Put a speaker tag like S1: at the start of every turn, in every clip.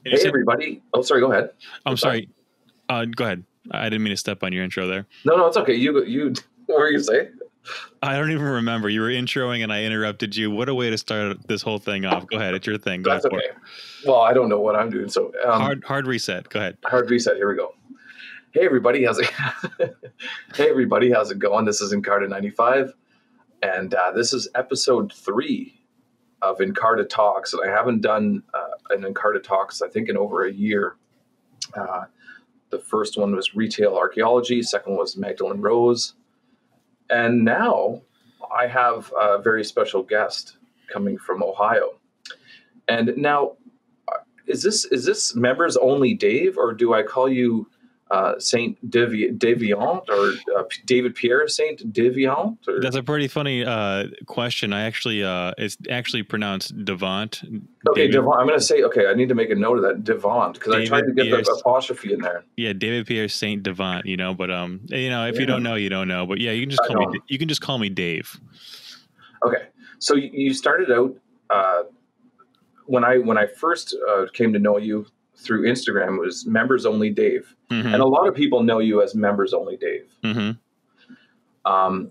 S1: And you
S2: Hey,
S1: said,
S2: everybody. Oh, sorry. Go ahead.
S1: I'm sorry. Go ahead. I didn't mean to step on your intro there.
S2: No, it's okay. You. What were you saying?
S1: I don't even remember. You were introing and I interrupted you. What a way to start this whole thing off. Go ahead. It's your thing. Go
S2: That's
S1: for
S2: okay.
S1: it.
S2: Well, I don't know what I'm doing. So
S1: Hard reset. Go ahead.
S2: hard reset. Here we go. Hey, everybody. How's it? Hey, everybody. How's it going? This is Incarta 95, and this is episode 3 of Incarta Talks. And I haven't done an Incarta Talks, I think, in over a year. The first one was retail archaeology. Second one was Magdalene Rose. And now I have a very special guest coming from Ohio. And now, is this members only Dave, or do I call you Saint Deviant or David Pierre Saint Deviant? Or?
S1: That's a pretty funny question. I actually, it's actually pronounced Devant.
S2: Okay, Devant. I'm going to say, okay, I need to make a note of that, Devant, because I tried to get the apostrophe in there.
S1: Yeah, David Pierre Saint Devant, but if you don't know, you don't know. But yeah, you can just call me Dave. Okay.
S2: So you started out when I first came to know you through Instagram, it was Members Only Dave. Mm-hmm. And a lot of people know you as Members Only Dave. Mm-hmm.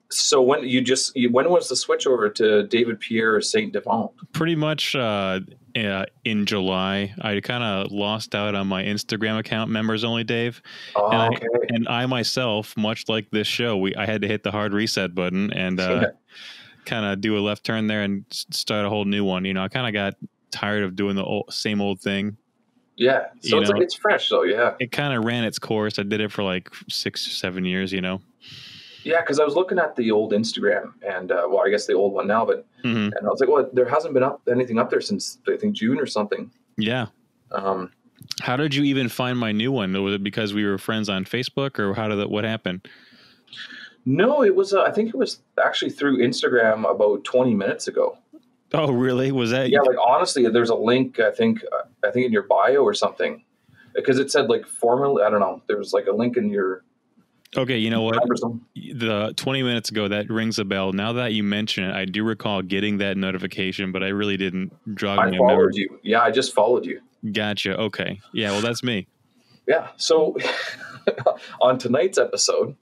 S2: So when was the switch over to David Pierre Saint Devant?
S1: Pretty much in July. I kind of lost out on my Instagram account, Members Only Dave.
S2: Oh, okay.
S1: And I myself, much like this show, I had to hit the hard reset button and kind of do a left turn there and start a whole new one. I kind of got tired of doing the same old thing.
S2: Yeah. So it's fresh though. Yeah.
S1: It kind of ran its course. I did it for like 6 or 7 years,
S2: Yeah. Cause I was looking at the old Instagram and, I guess the old one now, but, and I was like, well, there hasn't been anything up there since I think June or something.
S1: Yeah. How did you even find my new one? Was it because we were friends on Facebook, or what happened?
S2: No, it was, I think it was actually through Instagram about 20 minutes ago.
S1: Oh, really? Was that?
S2: Yeah, like honestly, there's a link, I think in your bio or something, because it said like formerly, I don't know. There was like a link in your.
S1: Okay, you know what? The 20 minutes ago, that rings a bell. Now that you mention it, I do recall getting that notification, but I really didn't jog my memory.
S2: I followed you. Yeah, I just followed you.
S1: Gotcha. Okay. Yeah, well, that's me.
S2: Yeah. So on tonight's episode,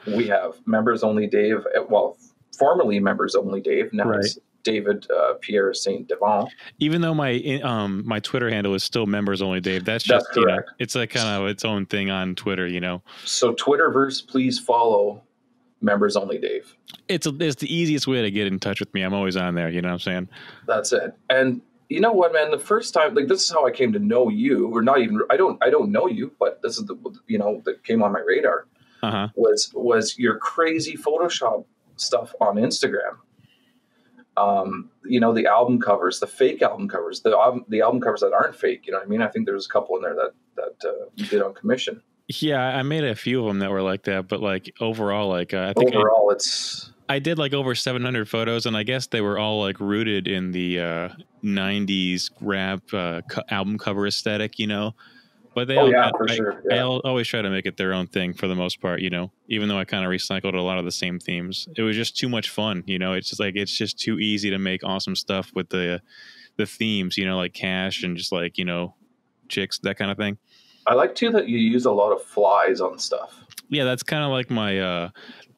S2: we have Members Only Dave. Well, formerly Members Only Dave. Now it's David Pierre Saint Devant.
S1: Even though my Twitter handle is still Members Only Dave, that's correct. It's like kind of its own thing on Twitter,
S2: So Twitterverse, please follow Members Only Dave.
S1: It's the easiest way to get in touch with me. I'm always on there. You know what I'm saying?
S2: That's it. And you know what, man? The first time, like, this is how I came to know you, or not even. I don't know you, but this is that came on my radar. Was your crazy Photoshop stuff on Instagram? The album covers, the fake album covers, the album covers that aren't fake. You know what I mean? I think there's a couple in there that you did on commission.
S1: Yeah, I made a few of them that were like that, but like overall, I think I did like over 700 photos, and I guess they were all like rooted in the 90s rap album cover aesthetic, But they
S2: for sure. Yeah.
S1: I always try to make it their own thing for the most part, even though I kind of recycled a lot of the same themes. It was just too much fun, it's just too easy to make awesome stuff with the themes, like cash and just like, chicks, that kind of thing.
S2: I like too that you use a lot of flies on stuff.
S1: Yeah, that's kind of like my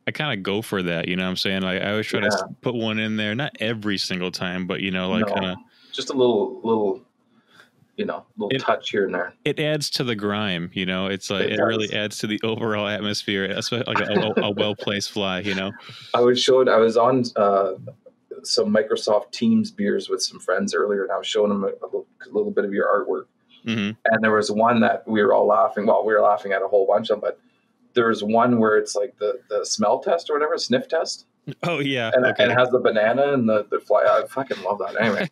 S1: I kind of go for that, you know what I'm saying? Like I always try to put one in there, not every single time, but kind of
S2: just a little touch here and there.
S1: It adds to the grime, It's like it really adds to the overall atmosphere, especially like a well-placed fly,
S2: I was on some Microsoft Teams beers with some friends earlier, and I was showing them a little bit of your artwork. Mm-hmm. And there was one that we were all laughing. Well, we were laughing at a whole bunch of them, but there was one where it's like the smell test or whatever, sniff test.
S1: Oh yeah,
S2: and it has the banana and the fly. I fucking love that. Anyway,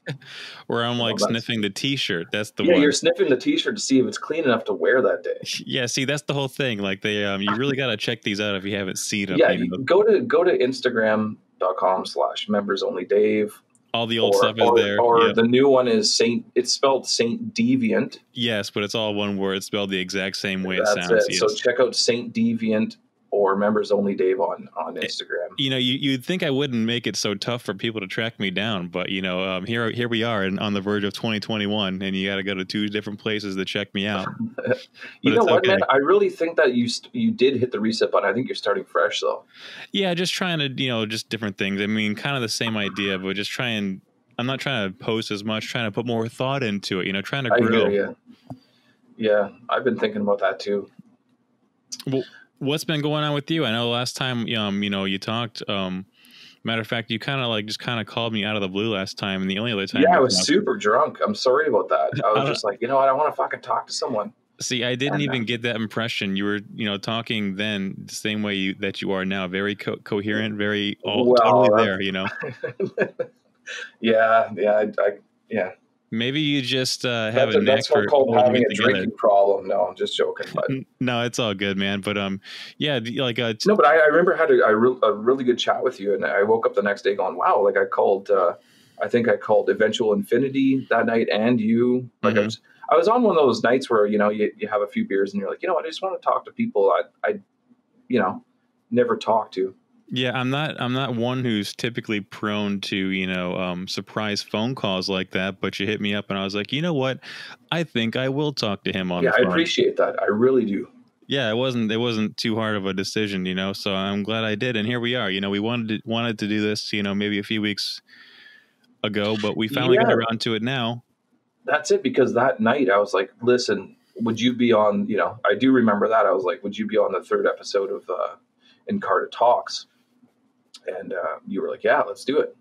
S1: where I'm like sniffing the T-shirt. That's the one.
S2: Yeah, you're sniffing the T-shirt to see if it's clean enough to wear that day.
S1: Yeah, see, that's the whole thing. Like they, you really got to check these out if you haven't seen them.
S2: Yeah, go to Instagram.com/membersonlydave.
S1: All the old stuff is there.
S2: Or the new one is it's spelled Saint Deviant.
S1: Yes, but it's all one word. It's spelled the exact same way it sounds.
S2: It. Yes. So check out Saint Deviant or Members Only Dave on Instagram.
S1: You know, you'd think I wouldn't make it so tough for people to track me down, but you know, here we are on the verge of 2021, and you got to go to 2 different places to check me out.
S2: You know what, man? I really think that you did hit the reset button. I think you're starting fresh, though.
S1: Yeah, just trying to, you know, just different things. I mean, kind of the same idea, but just trying. I'm not trying to post as much, trying to put more thought into it. You know, trying to grow.
S2: I hear you. Yeah, I've been thinking about that too.
S1: Well, what's been going on with you? I know last time, you know, you talked. Matter of fact, you kind of just called me out of the blue last time, and the only other time.
S2: Yeah, I was super drunk. I'm sorry about that. I was just like, you know what? I want to fucking talk to someone.
S1: See, I didn't even get that impression. You were, you know, talking then the same way that you are now, very coherent, very totally there. You know.
S2: Yeah.
S1: Maybe you just have a knack
S2: that's
S1: for
S2: called having a drinking problem. No, I'm just joking. But
S1: no, it's all good, man. But yeah, like
S2: no, but I remember I had a really good chat with you, and I woke up the next day going, wow, like I called. I think I called Eventual Infinity that night, and you. Like I was on one of those nights where, you know, you have a few beers and you're like, you know what, I just want to talk to people I you know, never talk to.
S1: Yeah, I'm not one who's typically prone to, you know, surprise phone calls like that, but you hit me up and I was like, you know what? I think I will talk to him on the phone.
S2: I appreciate that. I really do.
S1: Yeah, it wasn't too hard of a decision, you know, so I'm glad I did. And here we are. You know, we wanted to do this, you know, maybe a few weeks ago, but we finally got around to it now.
S2: That's it, because that night I was like, listen, would you be on, you know, I do remember that. I was like, would you be on the 3rd episode of Incarta Talks? And you were like, yeah, let's do it.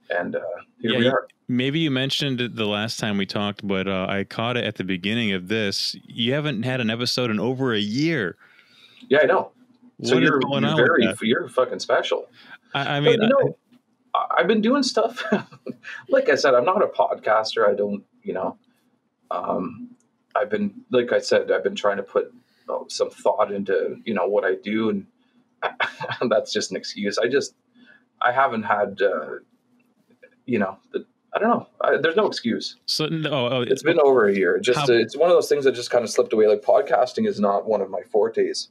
S2: And here we are.
S1: Maybe you mentioned it the last time we talked, but I caught it at the beginning of this. You haven't had an episode in over a year.
S2: Yeah, I know. So you're fucking special.
S1: I mean,
S2: but, you know, I've been doing stuff. Like I said, I'm not a podcaster. I don't, you know, I've been, like I said, I've been trying to put some thought into, you know, what I do. And that's just an excuse. I haven't had, you know, I don't know. There's no excuse.
S1: So
S2: it's been over a year. It's one of those things that just kind of slipped away. Like podcasting is not one of my fortes.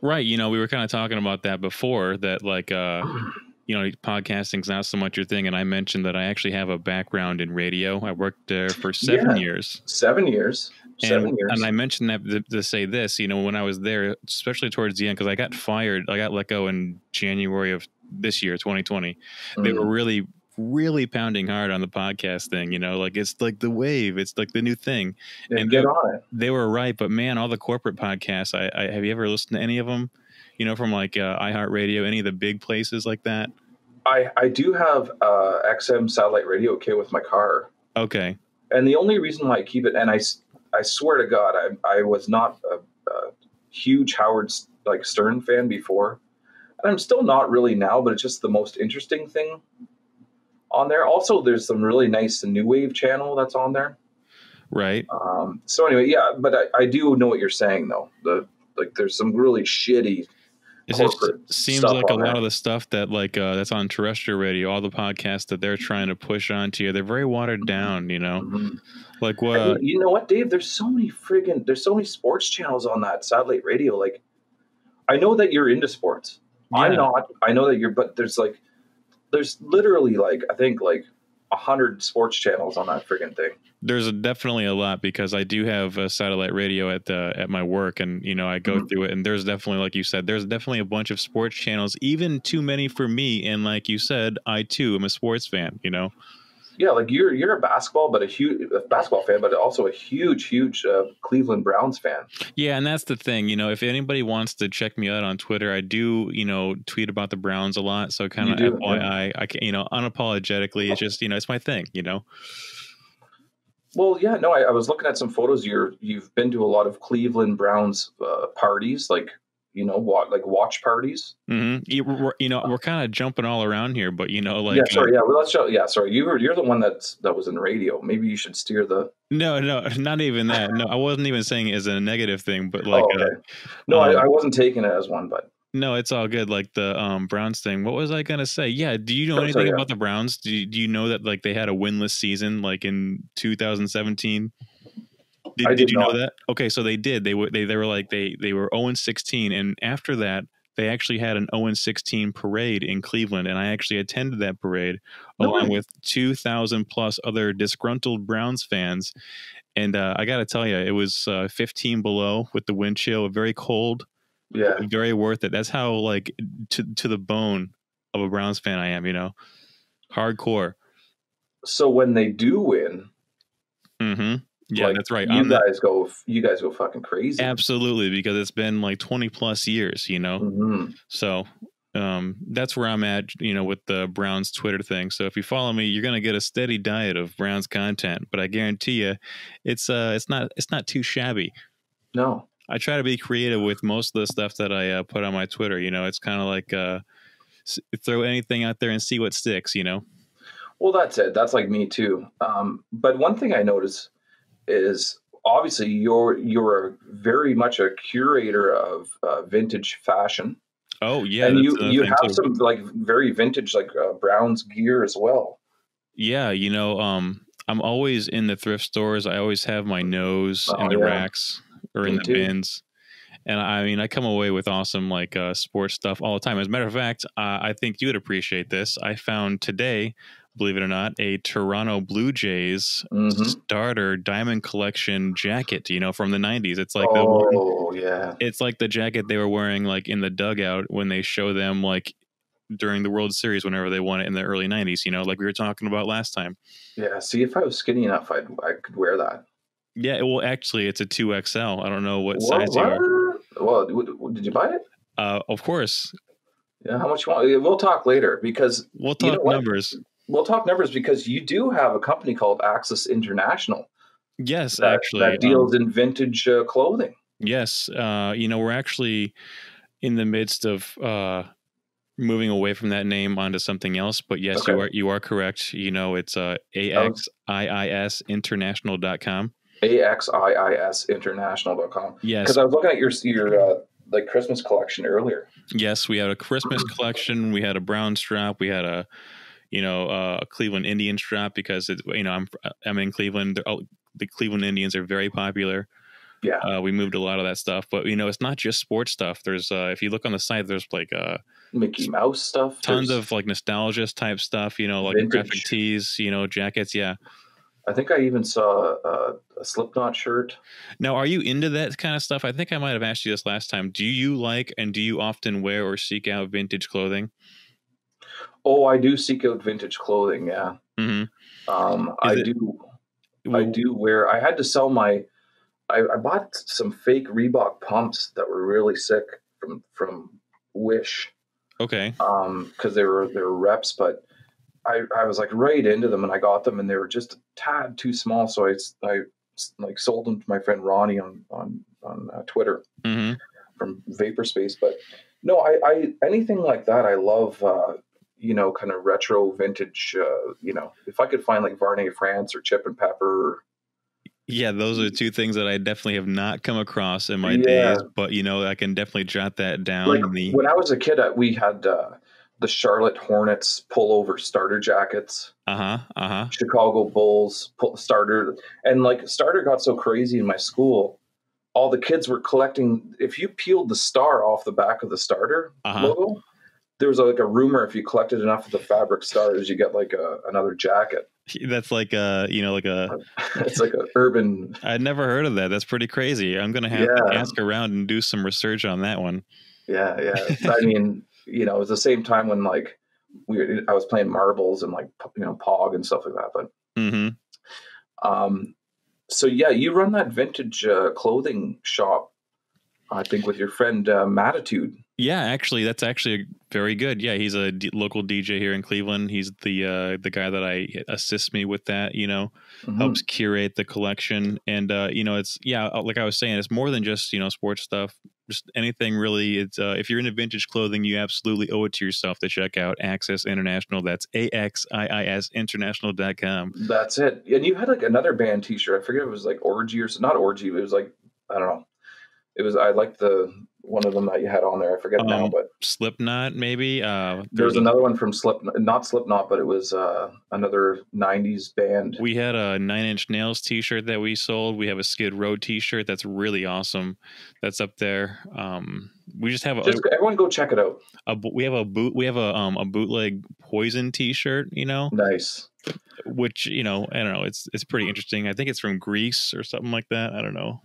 S1: Right. You know, we were kind of talking about that before, that like, you know, podcasting's not so much your thing. And I mentioned that I actually have a background in radio. I worked there for 7 years.
S2: 7 years.
S1: And I mentioned that to say this, you know, when I was there, especially towards the end, because I got let go in January of this year, 2020. They were really, really pounding hard on the podcast thing, you know, like it's like the wave, it's like the new thing.
S2: And get on it.
S1: They were right. But man, all the corporate podcasts, I have you ever listened to any of them? You know, from like iHeartRadio, any of the big places like that?
S2: I do have XM satellite radio with my car.
S1: Okay.
S2: And the only reason why I keep it, and I swear to God, I was not a huge Howard Stern fan before. And I'm still not really now, but it's just the most interesting thing on there. Also, there's some really nice new wave channel that's on there.
S1: Right.
S2: So anyway, yeah, but I do know what you're saying, though. There's some really shitty.
S1: It seems like a lot of the stuff that that's on terrestrial radio, all the podcasts that they're trying to push onto you, they're very watered down, you know. Like what?
S2: And you know what, Dave? There's so many sports channels on that satellite radio. Like, I know that you're into sports. Yeah. I'm not. I know that you're, but there's literally I think 100 sports channels on that friggin' thing.
S1: There's definitely a lot, because I do have a satellite radio at my work, and you know I go through it, and there's definitely, like you said, there's definitely a bunch of sports channels, even too many for me. And like you said, I too am a sports fan. You know.
S2: Yeah, like you're a basketball fan, but also a huge Cleveland Browns fan.
S1: Yeah, and that's the thing. You know, if anybody wants to check me out on Twitter, I do, you know, tweet about the Browns a lot. So kind of FYI, I can, you know, unapologetically, it's just, you know, it's my thing. You know.
S2: Well, yeah, no, I was looking at some photos. You've been to a lot of Cleveland Browns parties, you know, watch parties.
S1: Mm-hmm. You know, we're kind of jumping all around here, but you know,
S2: yeah, sorry, yeah, well, let's show. Yeah, sorry, you're the one that was in radio. Maybe you should steer the.
S1: No, not even that. No, I wasn't even saying it as a negative thing, but like,
S2: okay. No, I wasn't taking it as one, but.
S1: No, it's all good. Like the Browns thing. What was I gonna say? Yeah. Do you know anything about the Browns? Do you know that they had a winless season in 2017? Did you know that? Okay, so they did. They were 0-16, and after that they actually had an 0-16 parade in Cleveland, and I actually attended that parade along with 2,000 plus other disgruntled Browns fans. And I got to tell you, it was 15 below with the wind chill, very cold.
S2: Yeah,
S1: very worth it. That's how like to the bone of a Browns fan I am. Hardcore.
S2: So when they do win,
S1: yeah, like, that's right.
S2: You guys go fucking crazy.
S1: Absolutely, because it's been like 20 plus years. So that's where I'm at. With the Browns Twitter thing. So if you follow me, you're gonna get a steady diet of Browns content. But I guarantee you, it's not too shabby.
S2: No.
S1: I try to be creative with most of the stuff that I put on my Twitter. It's kind of like throw anything out there and see what sticks.
S2: Well, that's it. That's like me too. But one thing I notice is obviously you're very much a curator of vintage fashion.
S1: Oh yeah,
S2: and you have some like very vintage like Browns gear as well.
S1: Yeah, I'm always in the thrift stores. I always have my nose in the racks. Or in the bins. And I mean, I come away with awesome like sports stuff all the time. As a matter of fact, I think you would appreciate this. I found today, believe it or not, a Toronto Blue Jays starter diamond collection jacket, from the 90s. It's like it's like the jacket they were wearing like in the dugout when they show them like during the World Series whenever they won it in the early 90s, like we were talking about last time.
S2: Yeah, see, if I was skinny enough, I could wear that.
S1: Yeah, well, actually, it's a 2XL. I don't know what size you are.
S2: Well, did you buy it?
S1: Of course.
S2: Yeah, how much you want? We'll talk later because
S1: we'll talk numbers.
S2: We'll talk numbers because you do have a company called Access International.
S1: Yes, actually,
S2: that deals in vintage clothing.
S1: Yes, we're actually in the midst of moving away from that name onto something else. But yes, you are correct. It's AXIISinternational.com.
S2: AXIISinternational.com.
S1: Yes.
S2: Because I was looking at your like Christmas collection earlier.
S1: Yes, we had a Christmas collection. We had a brown strap. We had a Cleveland Indian strap because I'm in Cleveland. The Cleveland Indians are very popular.
S2: Yeah.
S1: We moved a lot of that stuff, but it's not just sports stuff. There's if you look on the site, there's like
S2: Mickey Mouse stuff.
S1: Tons of like nostalgia type stuff, like vintage. Graphic tees, jackets. Yeah.
S2: I think I even saw a Slipknot shirt.
S1: Now, are you into that kind of stuff? I think I might have asked you this last time. Do you like and do you often wear or seek out vintage clothing?
S2: Oh, I do seek out vintage clothing. Yeah. I do wear. I had to sell my. I bought some fake Reebok pumps that were really sick from Wish.
S1: Okay.
S2: Because they were reps, but. I was like right into them and I got them and they were just a tad too small. So I like sold them to my friend Ronnie on Twitter from Vaporspace. But no, I anything like that. I love, kind of retro vintage, if I could find like Varney France or Chip and Pepper.
S1: Yeah, those are two things that I definitely have not come across in my days, but I can definitely jot that down.
S2: Like when I was a kid, we had, the Charlotte Hornets pullover starter jackets. Chicago Bulls starter. And like starter got so crazy in my school, all the kids were collecting. If you peeled the star off the back of the starter logo, there was like a rumor if you collected enough of the fabric stars, you get like another jacket.
S1: That's like
S2: it's like a urban.
S1: I'd never heard of that. That's pretty crazy. I'm going to have to ask around and do some research on that one.
S2: Yeah. I mean, it was the same time when like I was playing marbles and like Pog and stuff like that. But so yeah, you run that vintage clothing shop, I think, with your friend Matitude.
S1: Yeah, actually, that's actually very good. Yeah, he's a local DJ here in Cleveland. He's the guy that assists me with that. Helps curate the collection, and it's like I was saying, it's more than just sports stuff. Just anything really. It's if you're into vintage clothing, you absolutely owe it to yourself to check out Access International. That's AXIISinternational.com.
S2: That's it. And you had like another band T-shirt. I forget if it was like Orgy or not Orgy, but it was like I don't know. It was I liked the one of them that you had on there? I forget now, but
S1: Slipknot maybe.
S2: There's another one from not Slipknot, but it was another 90s band.
S1: We had a 9 Inch Nails t-shirt that we sold. We have a Skid Row t-shirt that's really awesome. That's up there. We just have
S2: everyone go check it out.
S1: We have a bootleg Poison t-shirt,
S2: Nice.
S1: Which, I don't know, it's pretty interesting. I think it's from Greece or something like that. I don't know.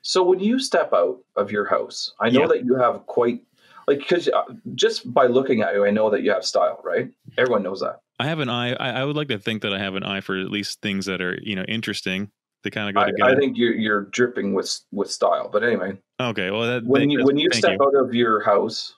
S2: So when you step out of your house, I know that you have quite, because just by looking at you, I know that you have style, right? Everyone knows that.
S1: I have an eye. I would like to think that I have an eye for at least things that are, interesting to kind of go together.
S2: I think you're dripping with style. But anyway.
S1: Okay. Well,
S2: when you step out of your house,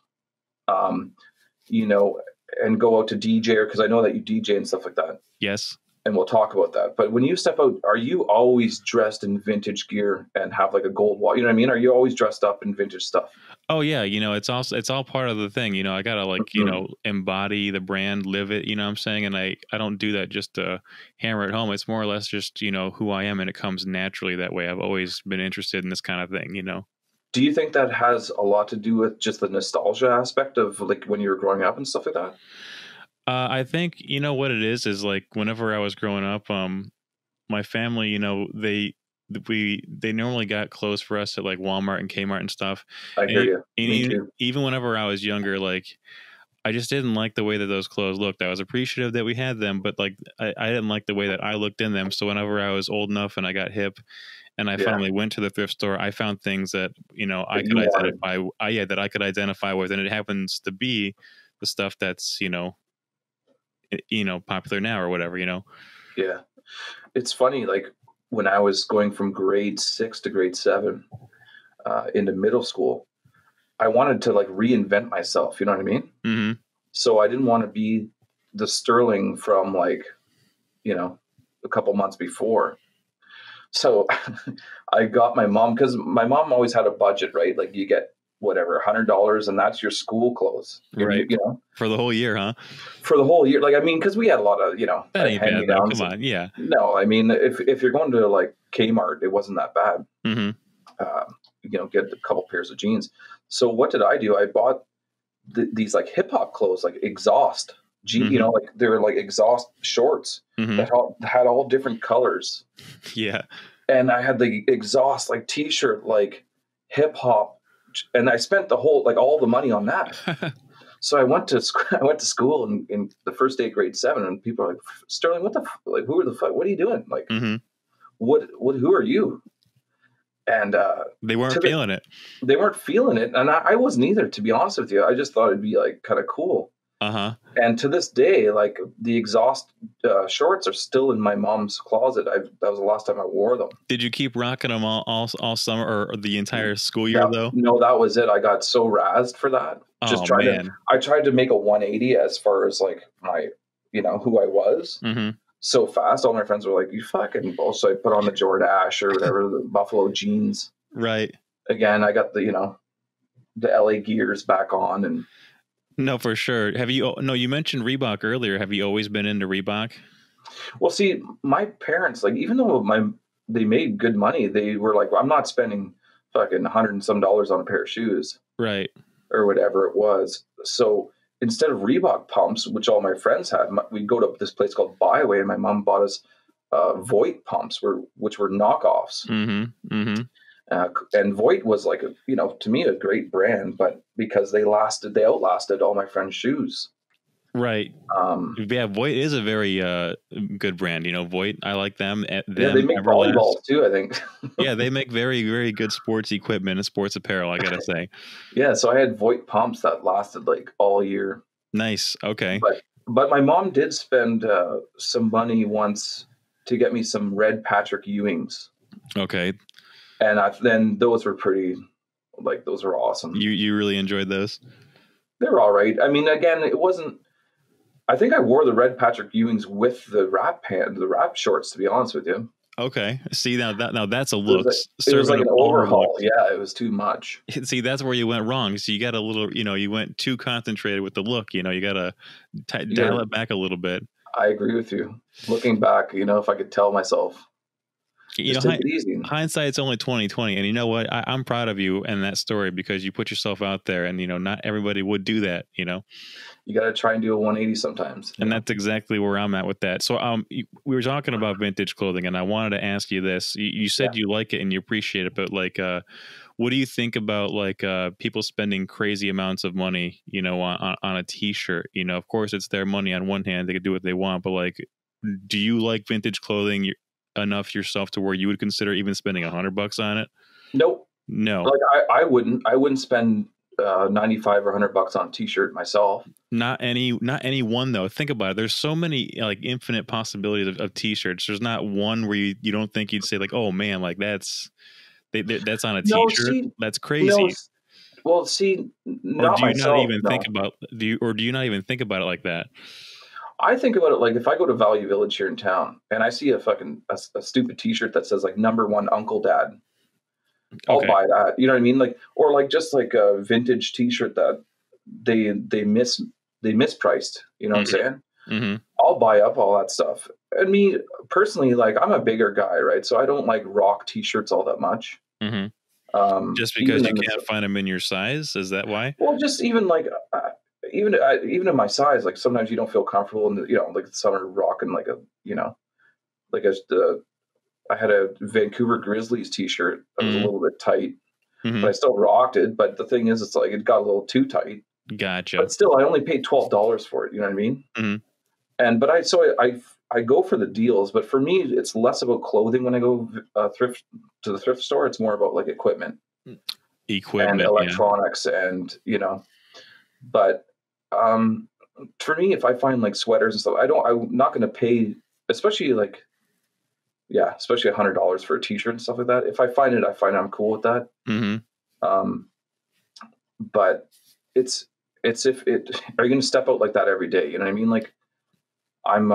S2: and go out to DJ, because I know that you DJ and stuff like that.
S1: Yes.
S2: And we'll talk about that. But when you step out, are you always dressed in vintage gear and have like a gold wall? You know what I mean? Are you always dressed up in vintage stuff?
S1: Oh yeah. It's all part of the thing. I gotta embody the brand, live it, you know what I'm saying? And I don't do that just to hammer it home. It's more or less just, who I am, and it comes naturally that way. I've always been interested in this kind of thing,
S2: Do you think that has a lot to do with just the nostalgia aspect of like when you were growing up and stuff like that?
S1: I think, what it is like whenever I was growing up, my family, they normally got clothes for us at like Walmart and Kmart and stuff.
S2: I hear you. Me
S1: And
S2: too.
S1: even whenever I was younger, like I just didn't like the way that those clothes looked. I was appreciative that we had them, but like I didn't like the way that I looked in them. So whenever I was old enough and I got hip and I finally went to the thrift store, I found things that, I could identify. That I could identify with. And it happens to be the stuff that's, popular now or whatever,
S2: Yeah. It's funny. Like when I was going from grade 6 to grade 7 into middle school, I wanted to like reinvent myself. You know what I mean?
S1: Mm-hmm.
S2: So I didn't want to be the Sterling from like, a couple months before. So I got my mom, because my mom always had a budget, right? Like you get whatever, $100 and that's your school clothes.
S1: Right. For the whole year, huh?
S2: For the whole year. Like, I mean, because we had a lot of,
S1: that ain't bad though. Come on. Yeah.
S2: No, I mean, if you're going to like Kmart, it wasn't that bad.
S1: Mm-hmm.
S2: Get a couple pairs of jeans. So what did I do? I bought these like hip hop clothes, like exhaust jeans,
S1: Mm-hmm.
S2: like they were like exhaust shorts that had all different colors.
S1: Yeah.
S2: And I had the exhaust like t-shirt, like hip hop. And I spent all the money on that. So I went to school in the first day of grade 7, and people are like, Sterling, what the who are the fuck? What are you doing? Like, who are you? And
S1: they weren't feeling it.
S2: They weren't feeling it, and I wasn't either. To be honest with you, I just thought it'd be like kind of cool. And to this day, like the exhaust shorts are still in my mom's closet. That was the last time I wore them.
S1: Did you keep rocking them all summer or the entire school year though?
S2: No, that was it. I got so razzed for that. I tried to make a 180 as far as like my, who I was.
S1: Mm-hmm.
S2: So fast. All my friends were like, you fucking bullshit. So I put on the Jordache or whatever, the Buffalo jeans.
S1: Right.
S2: Again, I got the LA gears back on. And
S1: no, for sure. You mentioned Reebok earlier. Have you always been into Reebok?
S2: Well, see, my parents, like, even though they made good money, they were like, well, I'm not spending fucking $100 and some on a pair of shoes.
S1: Right.
S2: Or whatever it was. So instead of Reebok pumps, which all my friends had, we'd go to this place called Byway, and my mom bought us Voigt pumps, which were knockoffs.
S1: Mm-hmm. Mm-hmm.
S2: And Voigt was like, to me, a great brand, but because they outlasted all my friends' shoes.
S1: Right. Yeah, Voigt is a very good brand. Voigt, I like them.
S2: They make volleyballs too, I think.
S1: Yeah, they make very, very good sports equipment and sports apparel, I gotta say.
S2: Yeah, so I had Voigt pumps that lasted like all year.
S1: Nice. Okay.
S2: But my mom did spend some money once to get me some red Patrick Ewings. Okay. And then those were those were awesome.
S1: You really enjoyed those?
S2: They were all right. I mean, again, it wasn't. I think I wore the red Patrick Ewings with the wrap shorts, to be honest with you.
S1: Okay. See, now that's a look.
S2: It was like an overhaul. Yeah, it was too much.
S1: See, that's where you went wrong. So you got a little, you went too concentrated with the look. You got to dial it back a little bit.
S2: I agree with you. Looking back, if I could tell myself.
S1: you
S2: just
S1: know,
S2: take it easy.
S1: Hindsight's only 20/20, and you know what? I'm proud of you and that story because you put yourself out there, and you know, not everybody would do that. You know,
S2: you got to try and do a 180 sometimes,
S1: and that's exactly where I'm at with that. So, we were talking about vintage clothing, and I wanted to ask you this. You said you like it and you appreciate it, but like, what do you think about like people spending crazy amounts of money, you know, on a T-shirt? You know, of course, it's their money on one hand; they can do what they want, but like, do you like vintage clothing enough yourself to where you would consider even spending $100 on it?
S2: Nope.
S1: No.
S2: Like I wouldn't spend 95 or $100 on a T-shirt myself.
S1: Not any one though. Think about it. There's so many like infinite possibilities of T-shirts. There's not one where you don't think you'd say like, oh man, like that's on a T-shirt. That's crazy.
S2: No, well, see, not myself.
S1: Do you not even think about it like that?
S2: I think about it like if I go to Value Village here in town and I see a stupid T-shirt that says like #1 Uncle Dad, I'll buy that. You know what I mean? Like, or like just like a vintage T-shirt that they mispriced. You know what I'm saying?
S1: Mm-hmm.
S2: I'll buy up all that stuff. And me personally, like I'm a bigger guy, right? So I don't like rock T-shirts all that much.
S1: Mm-hmm. Just because you can't find them in your size, is that why?
S2: Well, just even like. Even in my size, like sometimes you don't feel comfortable in the, you know, like the summer rocking like a, you know, like I had a Vancouver Grizzlies T-shirt that was a little bit tight, but I still rocked it. But the thing is, it's like it got a little too tight.
S1: Gotcha.
S2: But still, I only paid $12 for it. You know what I mean?
S1: Mm-hmm.
S2: But I go for the deals. But for me, it's less about clothing when I go to the thrift store. It's more about like equipment and electronics, and you know, but. For me, if I find like sweaters and stuff, I'm not going to pay, especially $100 for a T-shirt and stuff like that. If I find I'm cool with that.
S1: Mm-hmm.
S2: But are you going to step out like that every day? You know what I mean? Like I'm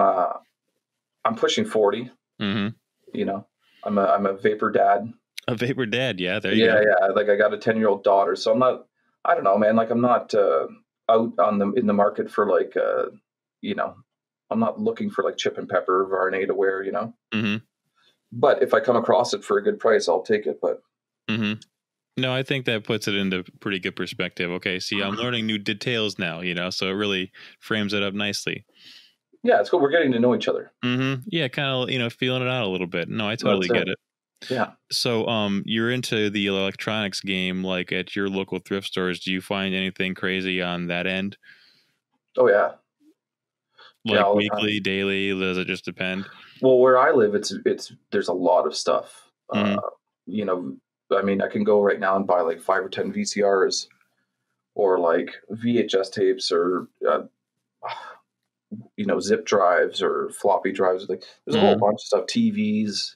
S2: pushing 40, you know, I'm a vapor dad.
S1: A vapor dad. Yeah. There you go.
S2: Yeah. Like I got a 10-year-old daughter. So I don't know, man. Like I'm not, out in the market for like you know, I'm not looking for like chip and pepper Varney to wear, you know.
S1: Mm-hmm.
S2: But if I come across it for a good price, I'll take it. But
S1: no, I think that puts it into pretty good perspective. Okay, see, I'm learning new details now, you know, so it really frames it up nicely.
S2: Yeah, it's cool. We're getting to know each other.
S1: Yeah, kind of, you know, feeling it out a little bit. No, I totally get it.
S2: Yeah.
S1: So, you're into the electronics game, like at your local thrift stores. Do you find anything crazy on that end?
S2: Oh yeah.
S1: Like weekly, daily? Does it just depend?
S2: Well, where I live, there's a lot of stuff. You know, I mean, I can go right now and buy like 5 or 10 VCRs, or like VHS tapes, or you know, zip drives or floppy drives. Like there's a whole bunch of stuff. TVs.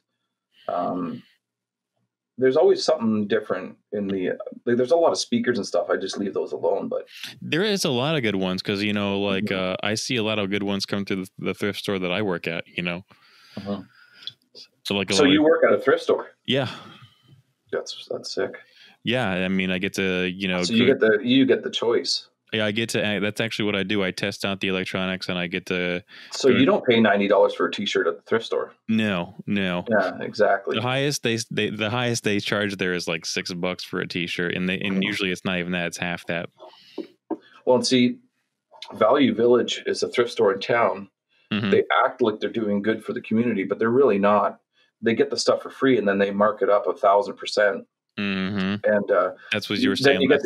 S2: There's always something different in the like, there's a lot of speakers and stuff. I just leave those alone, but
S1: there is a lot of good ones because, you know, like I see a lot of good ones come through the thrift store that I work at, you know. So
S2: you work at a thrift store?
S1: Yeah,
S2: that's sick.
S1: Yeah, I mean, I get to, you know,
S2: so you get the choice.
S1: Yeah, I get to. That's actually what I do. I test out the electronics, and I get to.
S2: So you don't pay $90 for a T-shirt at the thrift store?
S1: No.
S2: Yeah, exactly.
S1: The highest they charge there is like $6 for a T-shirt, and usually it's not even that; it's half that.
S2: Well, and see, Value Village is a thrift store in town. They act like they're doing good for the community, but they're really not. They get the stuff for free, and then they mark it up 1,000%. And
S1: that's what you were saying.
S2: You get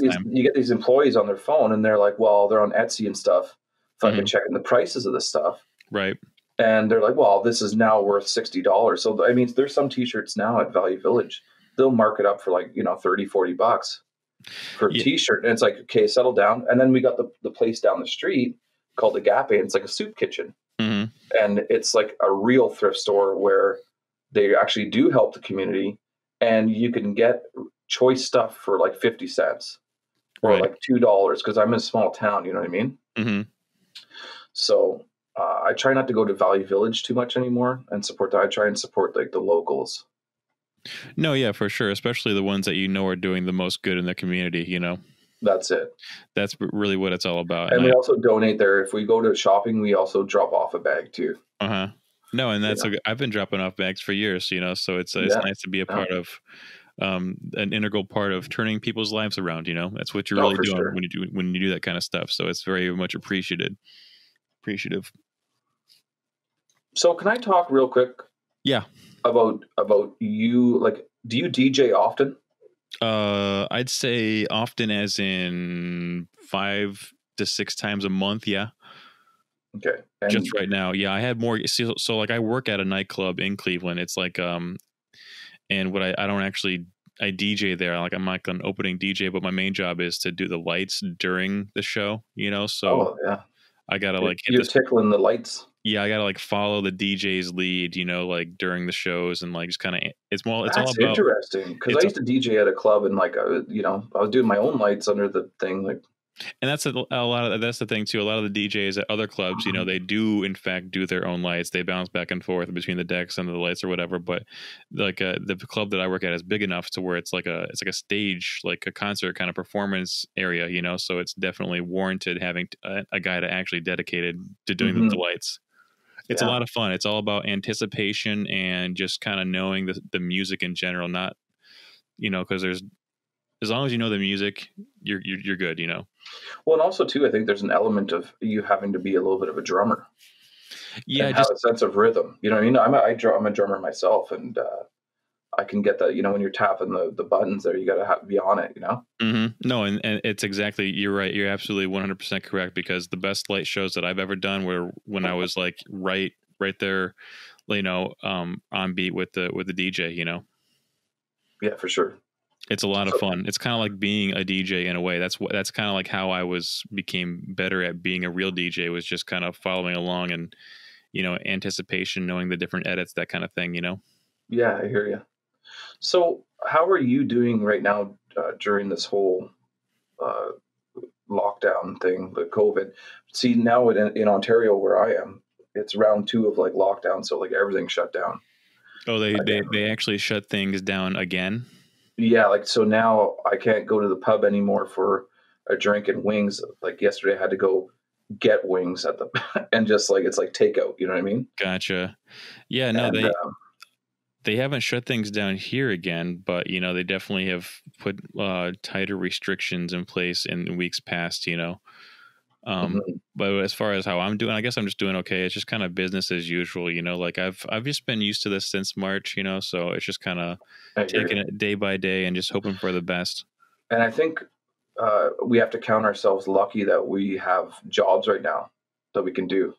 S2: these employees on their phone, and they're like, "Well, they're on Etsy and stuff, fucking checking the prices of this stuff."
S1: Right.
S2: And they're like, "Well, this is now worth $60." So I mean, there's some T-shirts now at Value Village. They'll mark it up for like, you know, $30-$40 for a T-shirt, and it's like, okay, settle down. And then we got the place down the street called the Gap, and it's like a soup kitchen, and it's like a real thrift store where they actually do help the community. And you can get choice stuff for like 50 cents or like $2 because I'm in a small town. You know what I mean? So I try not to go to Value Village too much anymore and support that. I try and support like the locals.
S1: No, yeah, for sure. Especially the ones that you know are doing the most good in the community, you know?
S2: That's it.
S1: That's really what it's all about.
S2: And we also donate there. If we go to shopping, we also drop off a bag too.
S1: No, and that's I've been dropping off bags for years, so it's nice to be a part of an integral part of turning people's lives around. That's what you're really doing when you do that kind of stuff. So it's very much appreciative.
S2: So can I talk real quick?
S1: Yeah.
S2: About you, like, do you DJ often?
S1: I'd say often as in 5 to 6 times a month. Yeah.
S2: Okay.
S1: And just right now. Yeah. I had more. So like I work at a nightclub in Cleveland. It's like, and what I don't actually, I DJ there. Like I'm like an opening DJ, but my main job is to do the lights during the show, so I got to like,
S2: you're tickling the lights.
S1: Yeah. I got to like follow the DJ's lead, like during the shows and like just kind of, it's all about.
S2: Interesting. Because I used to DJ at a club and like, I was doing my own lights under the thing. Like,
S1: and that's that's the thing too. A lot of the DJs at other clubs, they do in fact do their own lights. They bounce back and forth between the decks and the lights or whatever. But like the club that I work at is big enough to where it's like a stage, like a concert kind of performance area, so it's definitely warranted having a guy to actually dedicated to doing the lights. It's a lot of fun. It's all about anticipation and just kind of knowing the music in general, not, because as long as you know the music, you're good,
S2: Well, and also too, I think there's an element of you having to be a little bit of a drummer.
S1: Yeah,
S2: just have a sense of rhythm. You know what I mean? I'm a drummer myself, and I can get that. When you're tapping the buttons there, you got to be on it.
S1: Mm-hmm. No, and it's exactly, you're right. You're absolutely 100% correct, because the best light shows that I've ever done were when I was like right there, on beat with the DJ.
S2: Yeah, for sure.
S1: It's a lot of fun. It's kind of like being a DJ in a way. That's kind of like how I became better at being a real DJ, was just kind of following along and, anticipation, knowing the different edits, that kind of thing,
S2: Yeah, I hear you. So how are you doing right now during this whole lockdown thing, the COVID? See, now in Ontario where I am, it's round 2 of like lockdown. So like everything's shut down.
S1: Oh, they actually shut things down again?
S2: Yeah, like, so now I can't go to the pub anymore for a drink and wings. Like yesterday I had to go get wings at the and just like, it's like takeout, you know what I mean?
S1: Gotcha. Yeah, no, they haven't shut things down here again, but they definitely have put tighter restrictions in place in weeks past, But as far as how I'm doing, I guess I'm just doing okay. It's just kind of business as usual, like I've just been used to this since March, so it's just kind of taking it day by day and just hoping for the best.
S2: And I think we have to count ourselves lucky that we have jobs right now that we can do.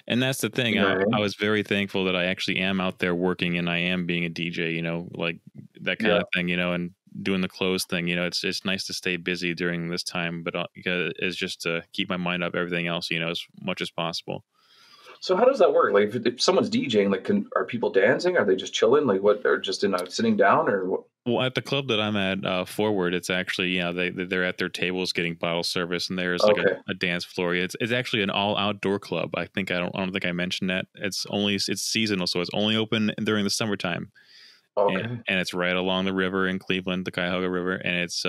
S1: And that's the thing. I was very thankful that I actually am out there working and I am being a DJ, like that kind of thing, and doing the clothes thing. It's nice to stay busy during this time, but it's just to keep my mind up everything else, as much as possible.
S2: So how does that work? Like if someone's DJing, like are people dancing? Are they just chilling? Like what? Or just sitting down or what?
S1: Well, at the club that I'm at, Forward, it's actually, they're at their tables getting bottle service, and there's like a dance floor. It's actually an all outdoor club. I don't think I mentioned that. It's seasonal, so it's only open during the summertime.
S2: Okay.
S1: And it's right along the river in Cleveland, the Cuyahoga River, and it's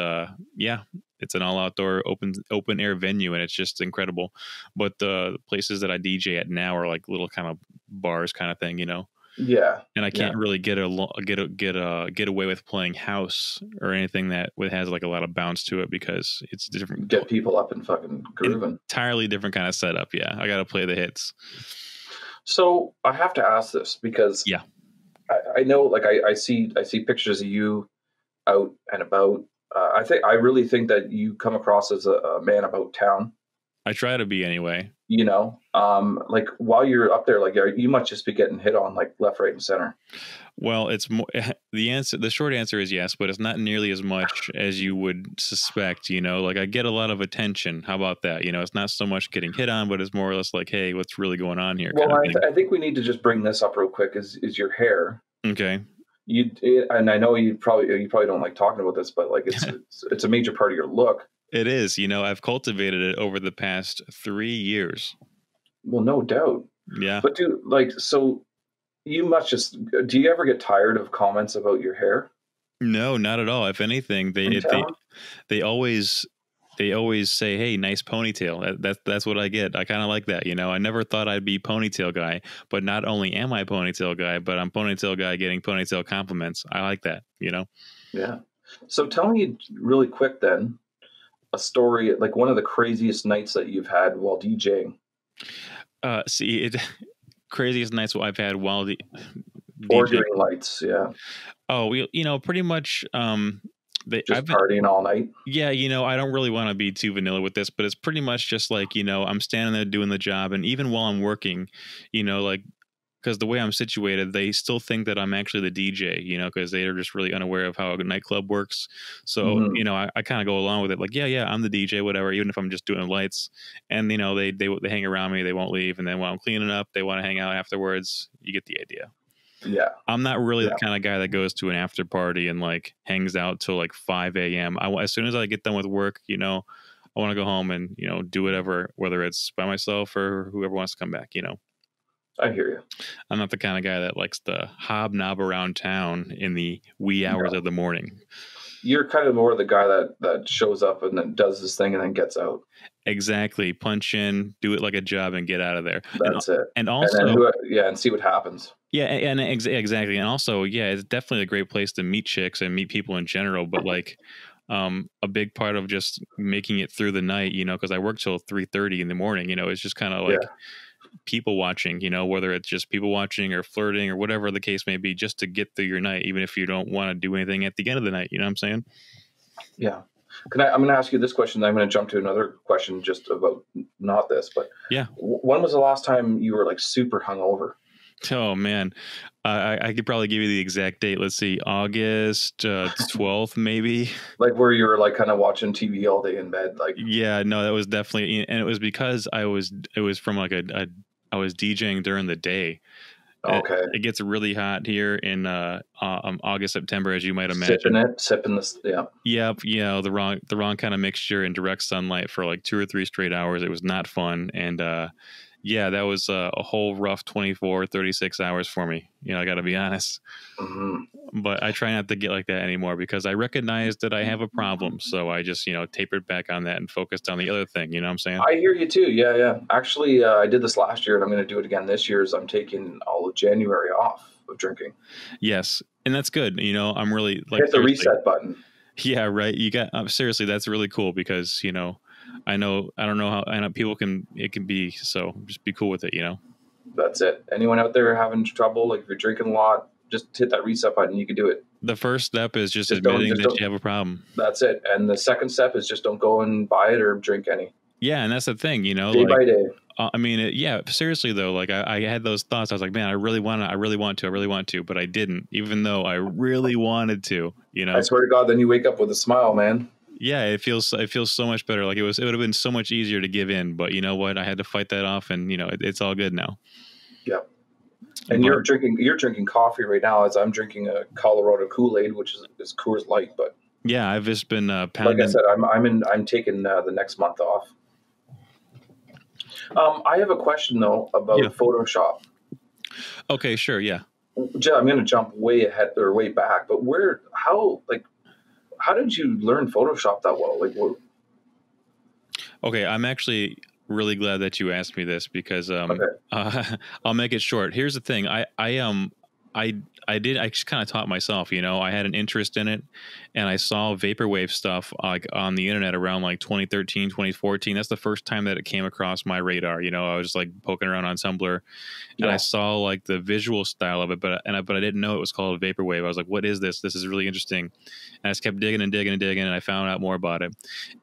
S1: it's an all outdoor open air venue, and it's just incredible. But the places that I DJ at now are like little kind of bars kind of thing,
S2: Yeah.
S1: And I can't really get away with playing house or anything that has like a lot of bounce to it, because it's different.
S2: Get people up and fucking grooving.
S1: Entirely different kind of setup. Yeah, I got to play the hits.
S2: So I have to ask this because I know, like I see pictures of you out and about. I really think that you come across as a man about town.
S1: I try to be anyway.
S2: Like while you're up there, like you must just be getting hit on like left, right, and center.
S1: Well, it's more the short answer is yes, but it's not nearly as much as you would suspect. Like I get a lot of attention. How about that? It's not so much getting hit on, but it's more or less like, hey, what's really going on here?
S2: Well, I think we need to just bring this up real quick. Is your hair?
S1: Okay.
S2: And I know you probably don't like talking about this, but like it's a major part of your look.
S1: It is. I've cultivated it over the past 3 years.
S2: Well, no doubt.
S1: Yeah.
S2: But dude, like, so you must do you ever get tired of comments about your hair?
S1: No, not at all. If anything, they always they always say, "Hey, nice ponytail." That's what I get. I kind of like that, you know. I never thought I'd be ponytail guy, but not only am I ponytail guy, but I'm ponytail guy getting ponytail compliments. I like that, you know.
S2: Yeah. So tell me really quick then a story, like one of the craziest nights that you've had while DJing.
S1: Craziest nights I've had while
S2: or doing lights. Yeah.
S1: Oh, you know, pretty much.
S2: Just partying all night.
S1: Yeah, you know, I don't really want to be too vanilla with this, but it's pretty much just like, you know, I'm standing there doing the job, and even while I'm working, you know, like, because the way I'm situated, they still think that I'm actually the DJ, you know, because they are just really unaware of how a nightclub works. So, you know, I kind of go along with it, like, yeah, I'm the DJ, whatever, even if I'm just doing lights. And, you know, they hang around me, they won't leave. And then while I'm cleaning up, they want to hang out afterwards. You get the idea.
S2: Yeah.
S1: I'm not really the kind of guy that goes to an after party and like hangs out till like 5 a.m. As soon as I get done with work, you know, I want to go home and, you know, do whatever, whether it's by myself or whoever wants to come back, you know.
S2: I hear you.
S1: I'm not the kind of guy that likes to hobnob around town in the wee hours of the morning.
S2: You're kind of more the guy that shows up and then does this thing and then gets out.
S1: Exactly. Punch in, do it like a job, and get out of there.
S2: That's it.
S1: And also,
S2: and see what happens.
S1: Yeah, and exactly. And also, yeah, it's definitely a great place to meet chicks and meet people in general. But like, a big part of just making it through the night, you know, because I work till 3:30 in the morning, you know, it's just kind of like people watching, you know, whether it's just people watching or flirting or whatever the case may be, just to get through your night, even if you don't want to do anything at the end of the night. You know what I'm saying?
S2: Yeah. I'm going to ask you this question. Then I'm going to jump to another question just about not this, but
S1: yeah.
S2: When was the last time you were like super hungover?
S1: Oh man, I could probably give you the exact date. Let's see, August 12th, maybe.
S2: Like where you were like kind of watching TV all day in bed, like.
S1: Yeah, no, that was definitely, and it was because it was from like I was DJing during the day.
S2: Okay.
S1: It gets really hot here in August, September, as you might imagine.
S2: Sipping this, yeah.
S1: Yep, yeah, the wrong kind of mixture in direct sunlight for like 2 or 3 straight hours. It was not fun, and yeah, that was a whole rough 24, 36 hours for me. You know, I got to be honest. But I try not to get like that anymore because I recognize that I have a problem. So I just, you know, tapered back on that and focused on the other thing. You know what I'm saying?
S2: I hear you too. Yeah. Actually, I did this last year and I'm going to do it again this year. Is I'm taking all of January off of drinking.
S1: Yes. And that's good. You know, I'm really like.
S2: Hit the reset button.
S1: Yeah, right. You got, seriously, that's really cool because, you know, I know people it can be, so just be cool with it, you know?
S2: That's it. Anyone out there having trouble, like if you're drinking a lot, just hit that reset button. You can do it.
S1: The first step is just admitting that you have a problem.
S2: That's it. And the second step is just don't go and buy it or drink any.
S1: Yeah. And that's the thing, you know,
S2: day by day.
S1: I mean, yeah, seriously though, like I had those thoughts. I was like, man, I really want to, but I didn't, even though I really wanted to, you know?
S2: I swear to God, then you wake up with a smile, man.
S1: Yeah, it feels so much better. Like it would have been so much easier to give in, but you know what? I had to fight that off, and you know it's all good now.
S2: Yeah. And you're drinking coffee right now, as I'm drinking a Colorado Kool-Aid, which is Coors Light. But
S1: yeah, I've just been pounding.
S2: Like I said, I'm taking the next month off. I have a question though about Photoshop.
S1: Okay, sure, yeah.
S2: I'm going to jump way ahead or way back, but how did you learn Photoshop that well? Like, what?
S1: Okay, I'm actually really glad that you asked me this because I'll make it short. Here's the thing. I just kind of taught myself, you know, I had an interest in it and I saw vaporwave stuff like on the internet around like 2013, 2014. That's the first time that it came across my radar. You know, I was just like poking around on Tumblr and I saw like the visual style of it, but I didn't know it was called vaporwave. I was like, what is this? This is really interesting. And I just kept digging and I found out more about it.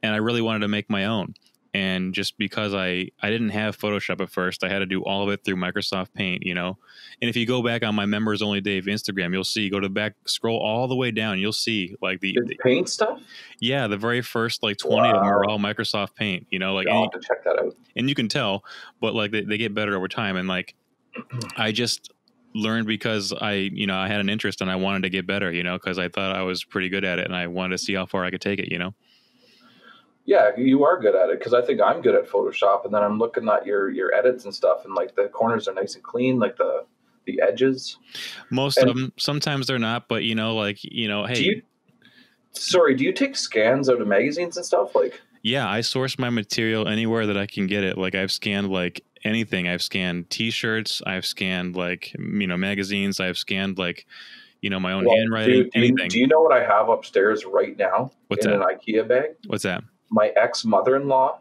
S1: And I really wanted to make my own. And just because I didn't have Photoshop at first, I had to do all of it through Microsoft Paint, you know. And if you go back on my Membersonlydave Instagram, you'll see, go to the back, scroll all the way down, you'll see like the
S2: Paint stuff.
S1: Yeah, the very first like 20 of them are all Microsoft Paint, you know. Like
S2: I'll have to check that out.
S1: And you can tell, but like they get better over time. And like I just learned because I had an interest and I wanted to get better, you know, because I thought I was pretty good at it and I wanted to see how far I could take it, you know.
S2: Yeah, you are good at it because I think I'm good at Photoshop, and then I'm looking at your edits and stuff, and like the corners are nice and clean, like the edges.
S1: Most of them, sometimes they're not, but you know, like hey.
S2: Do you take scans out of magazines and stuff, like?
S1: Yeah, I source my material anywhere that I can get it. Like I've scanned like anything. I've scanned T-shirts. I've scanned like magazines. I've scanned like my own handwriting.
S2: Dude,
S1: anything.
S2: Do you know what I have upstairs right now?
S1: What's
S2: in
S1: that?
S2: An IKEA bag?
S1: What's that?
S2: My ex-mother-in-law.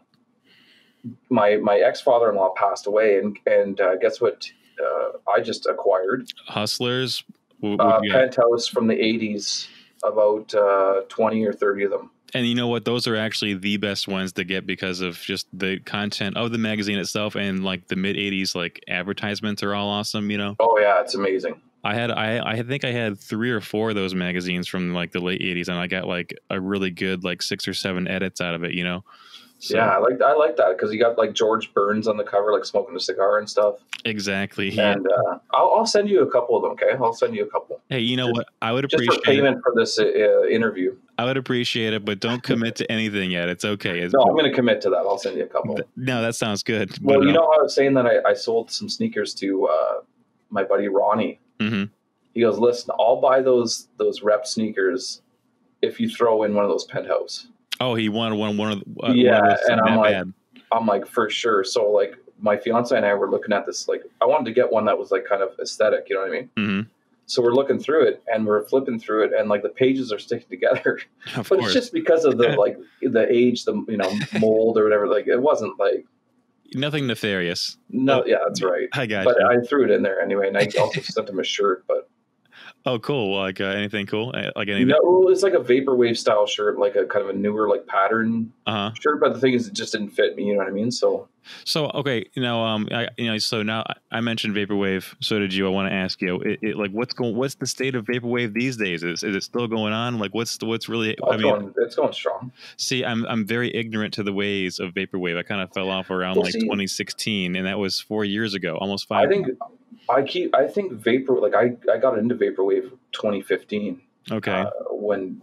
S2: My ex-father-in-law passed away, and guess what? I just acquired
S1: Hustlers.
S2: penthouse from the 80s, about 20 or 30 of them.
S1: And you know what? Those are actually the best ones to get because of just the content of the magazine itself, and like the mid 80s like advertisements are all awesome.
S2: Oh yeah, it's amazing.
S1: I think I had 3 or 4 of those magazines from like the late 80s, and I got like a really good like 6 or 7 edits out of it. So,
S2: yeah, I like that because you got like George Burns on the cover, like smoking a cigar and stuff.
S1: Exactly. Yeah.
S2: And I'll send you a couple of them. Okay, I'll send you a couple.
S1: Hey, you know what? I would appreciate
S2: just for payment for this interview.
S1: I would appreciate it, but don't commit to anything yet. It's okay.
S2: No, I'm going to commit to that. I'll send you a couple.
S1: No, that sounds good.
S2: Well, you know how I was saying that I sold some sneakers to my buddy Ronnie.
S1: Mm-hmm.
S2: He goes, listen, I'll buy those rep sneakers if you throw in one of those penthouse.
S1: Oh, he wanted one of
S2: those, and I'm like, for sure. So like my fiance and I were looking at this, like I wanted to get one that was like kind of aesthetic, you know what I mean?
S1: Mm-hmm.
S2: So we're looking through it and we're flipping through it, and like the pages are sticking together. But it's just because of the like the age, the mold or whatever. Like it wasn't like
S1: nothing nefarious.
S2: No, yeah, that's right.
S1: I got
S2: but
S1: you.
S2: I threw it in there anyway, and I also sent him a shirt. But
S1: oh, cool! Like anything cool? Like anything?
S2: No, it's like a vaporwave style shirt, like a kind of a newer like pattern shirt. But the thing is, it just didn't fit me. You know what I mean? So
S1: okay, so now I mentioned vaporwave. So did you? I want to ask you, like what's the state of vaporwave these days? Is it still going on? Like what's really?
S2: It's going strong.
S1: See, I'm very ignorant to the ways of vaporwave. I kind of fell off around 2016, and that was 4 years ago, almost 5.
S2: I think vapor. Like I got into vaporwave 2015.
S1: Okay.
S2: When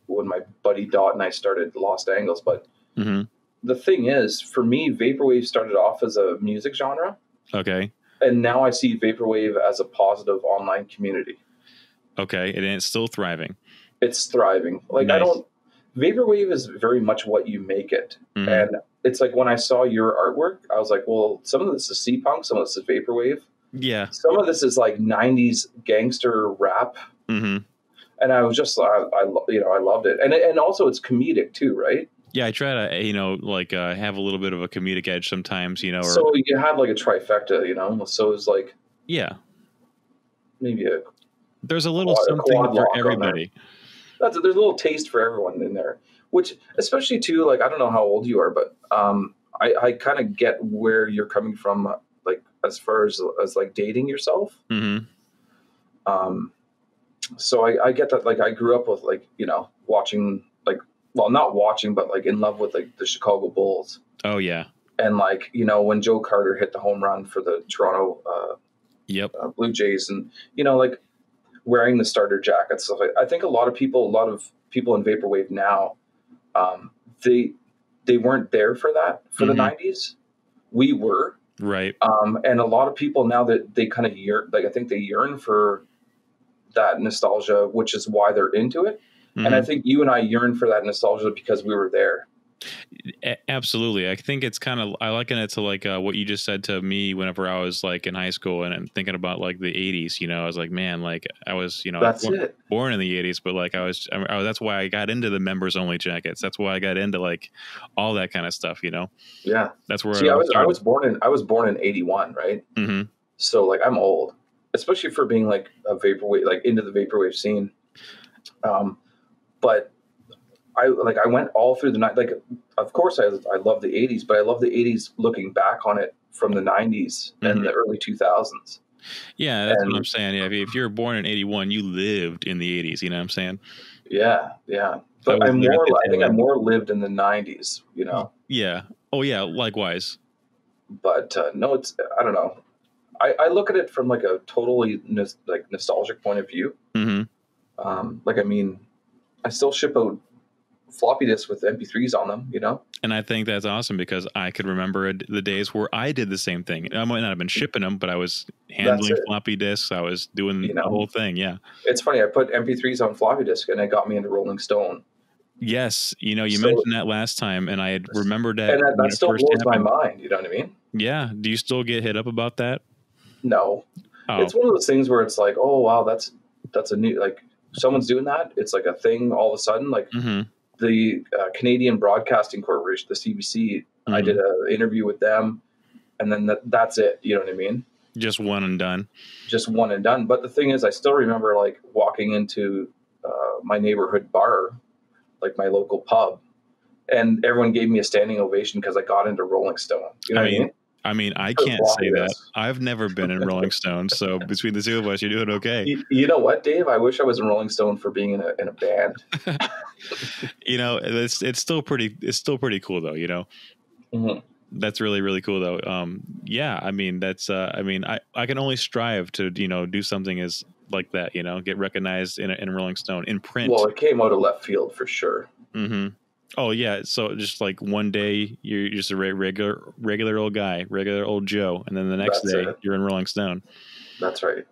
S2: my buddy Dot and I started Lost Angles, but.
S1: Mm-hmm.
S2: The thing is, for me, vaporwave started off as a music genre.
S1: Okay.
S2: And now I see vaporwave as a positive online community.
S1: Okay, and it's still thriving.
S2: It's thriving. Like nice. Vaporwave is very much what you make it. Mm-hmm. And it's like when I saw your artwork, I was like, well, some of this is C-punk, some of this is vaporwave.
S1: Yeah.
S2: Some of this is like 90s gangster rap.
S1: Mm-hmm.
S2: And I was just, I loved it. And also it's comedic too, right?
S1: Yeah, I try to, have a little bit of a comedic edge sometimes,
S2: So you had like a trifecta, so it's like...
S1: Yeah.
S2: Maybe
S1: there's a little something for everybody.
S2: There's a little taste for everyone in there, which especially too, like, I don't know how old you are, but I kind of get where you're coming from, like, as far as like dating yourself.
S1: Mm-hmm.
S2: So I get that, like, I grew up with, like, watching, like, well, not watching, but like in love with like the Chicago Bulls.
S1: Oh yeah.
S2: And like, when Joe Carter hit the home run for the Toronto Blue Jays, and like wearing the starter jackets, stuff. I think a lot of people in vaporwave now, they weren't there for that for the 90s. We were.
S1: Right.
S2: And a lot of people now that they kind of yearn, like I think they yearn for that nostalgia, which is why they're into it. Mm-hmm. And I think you and I yearn for that nostalgia because we were there.
S1: Absolutely. I think it's I liken it to like what you just said to me whenever I was like in high school and I'm thinking about like the 80s, I was like, man, like I was, born in the 80s, but like that's why I got into the members only jackets. That's why I got into like all that kind of stuff,
S2: Yeah.
S1: That's where
S2: I was born in 81, right?
S1: Mm-hmm.
S2: So like I'm old, especially for being like a vaporwave, like into the vaporwave scene. But I went all through the night. Like, of course, I love the 80s, but I love the 80s looking back on it from the 90s and the early 2000s.
S1: Yeah, that's what I'm saying. Yeah, if you were born in 81, you lived in the 80s. You know what I'm saying?
S2: Yeah. But I think I more lived in the 90s.
S1: Yeah. Oh yeah. Likewise.
S2: But no, I don't know. I look at it from like a totally nostalgic point of view.
S1: Mm-hmm.
S2: I still ship out floppy disks with MP3s on them,
S1: And I think that's awesome because I could remember the days where I did the same thing. I might not have been shipping them, but I was handling floppy disks. I was doing the whole thing. Yeah.
S2: It's funny. I put MP3s on floppy disk and it got me into Rolling Stone.
S1: Yes, you mentioned that last time, and I had remembered that.
S2: And that still blows my mind. You know what I mean?
S1: Yeah. Do you still get hit up about that?
S2: No. Oh. It's one of those things where it's like, oh wow, that's a new, like, someone's doing that. It's like a thing all of a sudden. Like the Canadian Broadcasting Corporation, the CBC. I did an interview with them, and then that's it. You know what I mean?
S1: Just one and done.
S2: Just one and done. But the thing is, I still remember like walking into my neighborhood bar, like my local pub, and everyone gave me a standing ovation because I got into Rolling Stone. You know what I mean?
S1: I mean, I can't say that. I've never been in Rolling Stone, so between the two of us, you're doing okay.
S2: You know what, Dave? I wish I was in Rolling Stone for being in a band.
S1: It's still pretty cool though. Mm-hmm. That's really, really cool though. Yeah, I mean, that's I can only strive to do something as like that. Get recognized in Rolling Stone in print.
S2: Well, it came out of left field for sure.
S1: Mm-hmm. Oh yeah, so just like one day you're just a regular old guy, regular old Joe, and then the next day you're in Rolling Stone.
S2: That's right.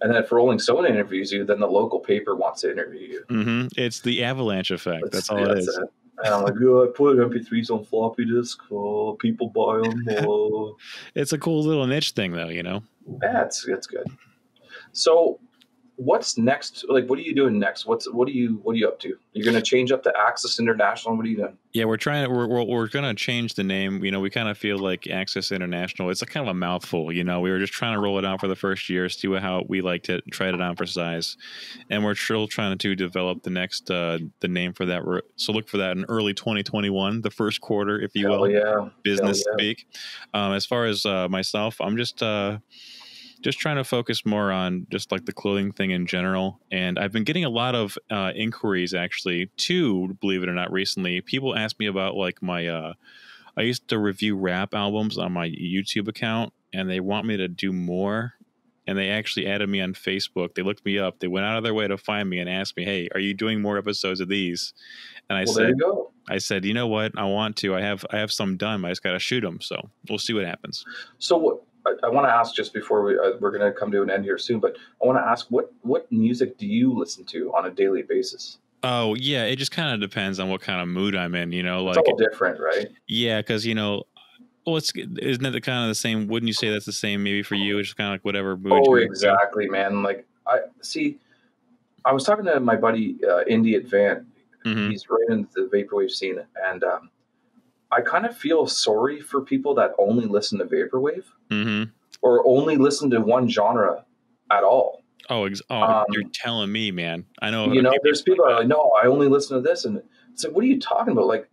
S2: And then if Rolling Stone interviews you, then the local paper wants to interview you.
S1: Mm-hmm. It's the avalanche effect. That's all it is.
S2: And I'm like, I put MP3s on floppy disk. Oh, people buy them.
S1: It's a cool little niche thing, though.
S2: Yeah, it's good. So, what's next? Like, what are you doing next? What are you up to? You're going to change up to Access International. What are you doing?
S1: Yeah, we're going to change the name. We kind of feel like Access International. It's a kind of a mouthful. We were just trying to roll it out for the first year, see how we like to try it on for size, and we're still trying to develop the next the name for that. So look for that in early 2021, the first quarter, if you will.
S2: Yeah.
S1: Business speak. As far as myself, I'm just trying to focus more on just like the clothing thing in general. And I've been getting a lot of inquiries actually too, believe it or not, recently. People ask me about like my, I used to review rap albums on my YouTube account and they want me to do more. And they actually added me on Facebook. They looked me up. They went out of their way to find me and asked me, hey, are you doing more episodes of these? And I said,
S2: there you go.
S1: I said, you know what? I want to. I have some done. I just got to shoot them. So we'll see what happens.
S2: So what? I want to ask just before we're going to come to an end here soon, but I want to ask what music do you listen to on a daily basis?
S1: Oh yeah, it just kind of depends on what kind of mood I'm in.
S2: It's all different, right?
S1: Yeah, because isn't it kind of the same? Wouldn't you say that's the same maybe for you? It's just kind of like whatever mood.
S2: Oh, exactly, man. Like I was talking to my buddy Indy Advant. Mm-hmm. He's right into the vaporwave scene, and I kind of feel sorry for people that only listen to vaporwave or only listen to one genre at all.
S1: Oh, you're telling me, man. I know.
S2: There's people that are like, no, I only listen to this. And it's like, what are you talking about? Like,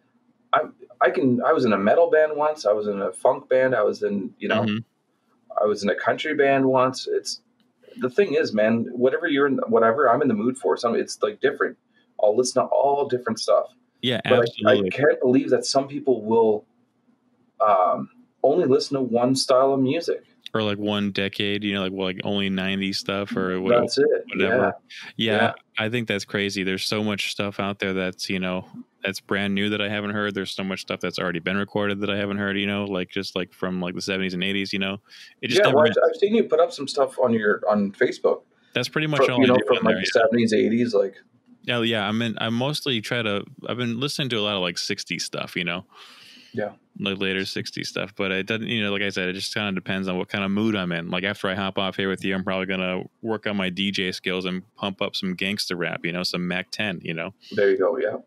S2: I was in a metal band once. I was in a funk band. I was in, I was in a country band once. The thing is, man, whatever I'm in the mood for, it's like different. I'll listen to all different stuff.
S1: Yeah,
S2: but
S1: absolutely.
S2: I can't believe that some people will only listen to one style of music.
S1: Or like one decade, like only 90s stuff or whatever.
S2: That's it.
S1: Whatever. Yeah, I think that's crazy. There's so much stuff out there that's, that's brand new that I haven't heard. There's so much stuff that's already been recorded that I haven't heard, like just like from like the 70s and 80s, It just
S2: I've seen you put up some stuff on Facebook.
S1: That's pretty much all I do
S2: from like the 70s, 80s, like.
S1: Oh yeah, I mostly I've been listening to a lot of like 60s stuff,
S2: Yeah.
S1: Like later 60s stuff, but it doesn't, like I said, it just kind of depends on what kind of mood I'm in. Like after I hop off here with you, I'm probably going to work on my DJ skills and pump up some gangster rap, some Mac 10,
S2: There you go. Yeah.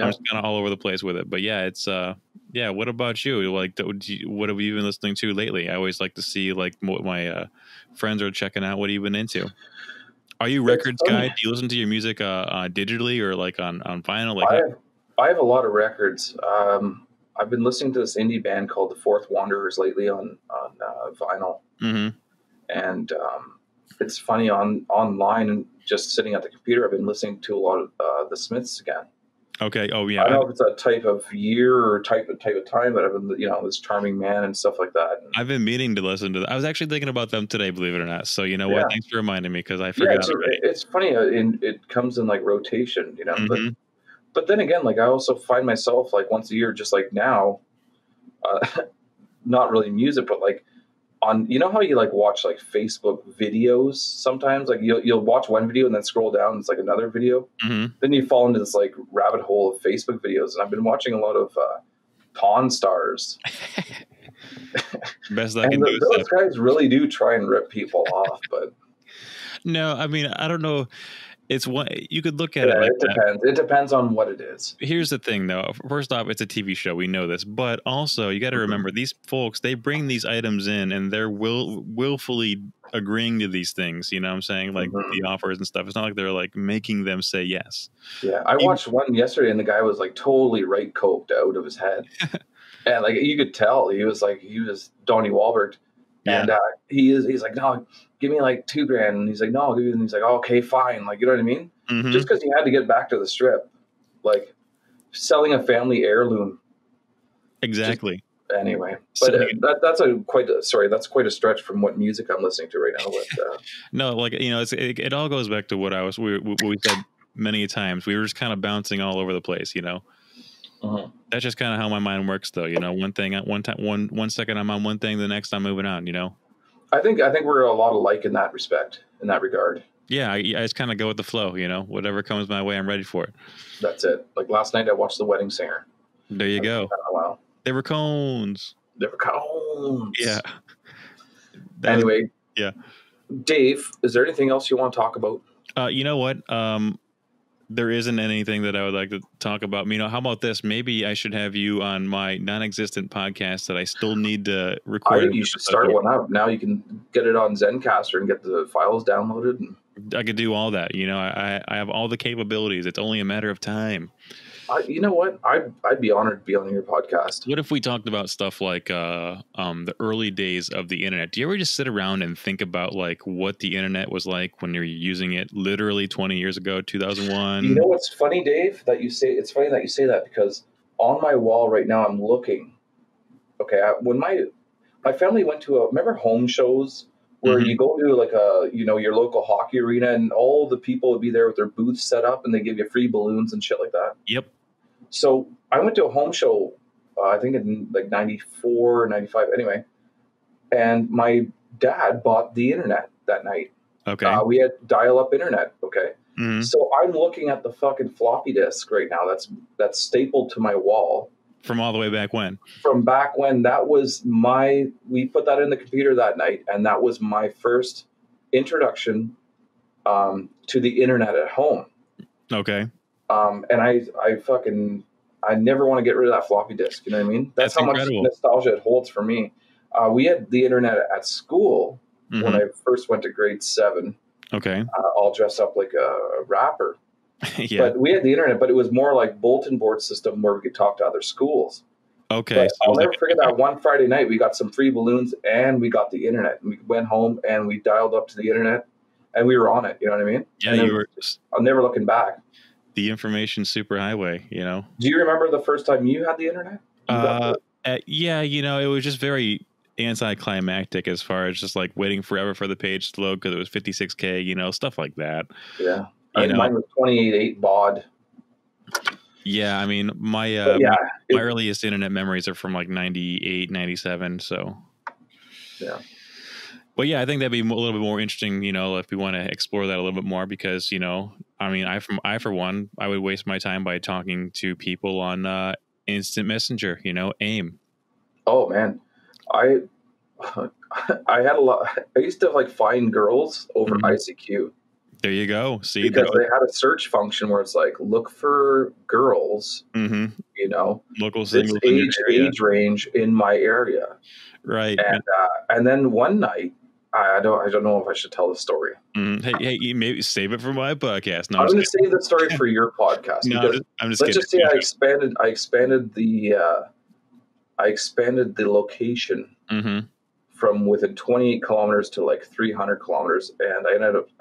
S1: I'm just kind of all over the place with it, but yeah, it's, what about you? Like, what have you been listening to lately? I always like to see like what my friends are checking out. What have you been into? Are you records guy? Do you listen to your music digitally or like on vinyl? Like
S2: I have a lot of records. I've been listening to this indie band called the Fourth Wanderers lately on vinyl, and it's funny online and just sitting at the computer. I've been listening to a lot of the Smiths again.
S1: Okay. Oh yeah.
S2: I don't know if it's a type of year or type of time, but I've been this Charming Man and stuff like that.
S1: I've been meaning to listen to that. I was actually thinking about them today, believe it or not. So what? Thanks for reminding me because I forgot.
S2: It's funny. It comes in like rotation, But then again, like I also find myself like once a year, just like now, not really music, but like on, you know how you like watch like Facebook videos sometimes, like you'll watch one video and then scroll down, it's like another video.
S1: Mm-hmm.
S2: Then you fall into this like rabbit hole of Facebook videos, and I've been watching a lot of Pawn Stars.
S1: Best I can do.
S2: Those guys really do try and rip people off, but
S1: no, I mean, I don't know. It's one you could look at it like
S2: it depends. It depends on what it is.
S1: Here's the thing, though. First off, it's a TV show. We know this, but also you got to remember these folks. They bring these items in, and they're willfully agreeing to these things. You know what I'm saying? Like the offers and stuff. It's not like they're like making them say yes.
S2: Yeah, I watched one yesterday, and the guy was like totally right coked out of his head, and like you could tell he was Donnie Wahlberg.
S1: Yeah.
S2: And he's like, no, give me like $2,000. And he's like, no, I'll give you. And he's like, oh, okay, fine. Like, you know what I mean?
S1: Mm-hmm.
S2: Just because he had to get back to the strip, like selling a family heirloom.
S1: Exactly.
S2: Anyway, but that's quite a stretch from what music I'm listening to right now. But,
S1: no, like, you know, it all goes back to what we said many times. We were just kind of bouncing all over the place, you know. That's just kind of how my mind works, though. You know, one second I'm on one thing, the next I'm moving on. You know,
S2: I think we're a lot alike in that respect, in that regard.
S1: Yeah, I just kind of go with the flow. You know, whatever comes my way, I'm ready for it. That's
S2: it. Like last night, I watched The Wedding Singer.
S1: There you go.
S2: Wow,
S1: they were cones. Yeah.
S2: Anyway,
S1: yeah.
S2: Dave, is there anything else you want to talk about?
S1: You know what? There isn't anything that I would like to talk about. You know, how about this? Maybe I should have you on my non-existent podcast that I still need to record.
S2: I think you should start one up. Now you can get it on Zencaster and get the files downloaded. And
S1: I could do all that. You know, I have all the capabilities. It's only a matter of time.
S2: You know what? I'd be honored to be on your podcast.
S1: What if we talked about stuff like the early days of the internet? Do you ever just sit around and think about like what the internet was like when you're using it literally 20 years ago, 2001?
S2: You know what's funny, Dave? It's funny that you say that, because on my wall right now I'm looking. Okay, when my family went to remember home shows where you go to like your local hockey arena and all the people would be there with their booths set up and they give you free balloons and shit like that.
S1: Yep.
S2: So I went to a home show, I think in like 94, 95, anyway. And my dad bought the internet that night.
S1: Okay.
S2: We had dial-up internet. Okay.
S1: Mm-hmm.
S2: So I'm looking at the fucking floppy disk right now. That's stapled to my wall.
S1: From all the way back when?
S2: From back when. We put that in the computer that night, and that was my first introduction to the internet at home.
S1: Okay.
S2: And I never want to get rid of that floppy disk. You know what I mean? That's how
S1: incredible.
S2: Much nostalgia it holds for me. We had the internet at school when I first went to grade 7.
S1: Okay.
S2: All dressed up like a rapper.
S1: Yeah.
S2: But we had the internet, but it was more like bulletin board system where we could talk to other schools.
S1: Okay.
S2: So I'll never forget that one Friday night we got some free balloons and we got the internet. And we went home and we dialed up to the internet and we were on it. You know what I mean?
S1: Yeah,
S2: I'm never looking back.
S1: The information superhighway, you know.
S2: Do you remember the first time you had the internet?
S1: Yeah, you know, it was just very anticlimactic as far as just like waiting forever for the page to load because it was 56K, you know, stuff like that.
S2: Yeah. Mine was 28.8 baud.
S1: Yeah, I mean, my earliest internet memories are from like 98, 97, so.
S2: Yeah.
S1: But yeah, I think that'd be a little bit more interesting, you know, if we want to explore that a little bit more because, you know, I mean, I for one, I would waste my time by talking to people on instant messenger, you know, AIM.
S2: Oh man. I had a lot. I used to like find girls over ICQ.
S1: There you go. See,
S2: because they had a search function where it's like, look for girls, you know,
S1: local singles
S2: age range in my area.
S1: Right.
S2: And then one night, I don't know if I should tell the story.
S1: Hey, you maybe save it for my podcast. No,
S2: I'm going to save the story for your podcast.
S1: No, I'm just
S2: let's
S1: kidding.
S2: Just say I expanded the location from within 28 kilometers to like 300 kilometers, and I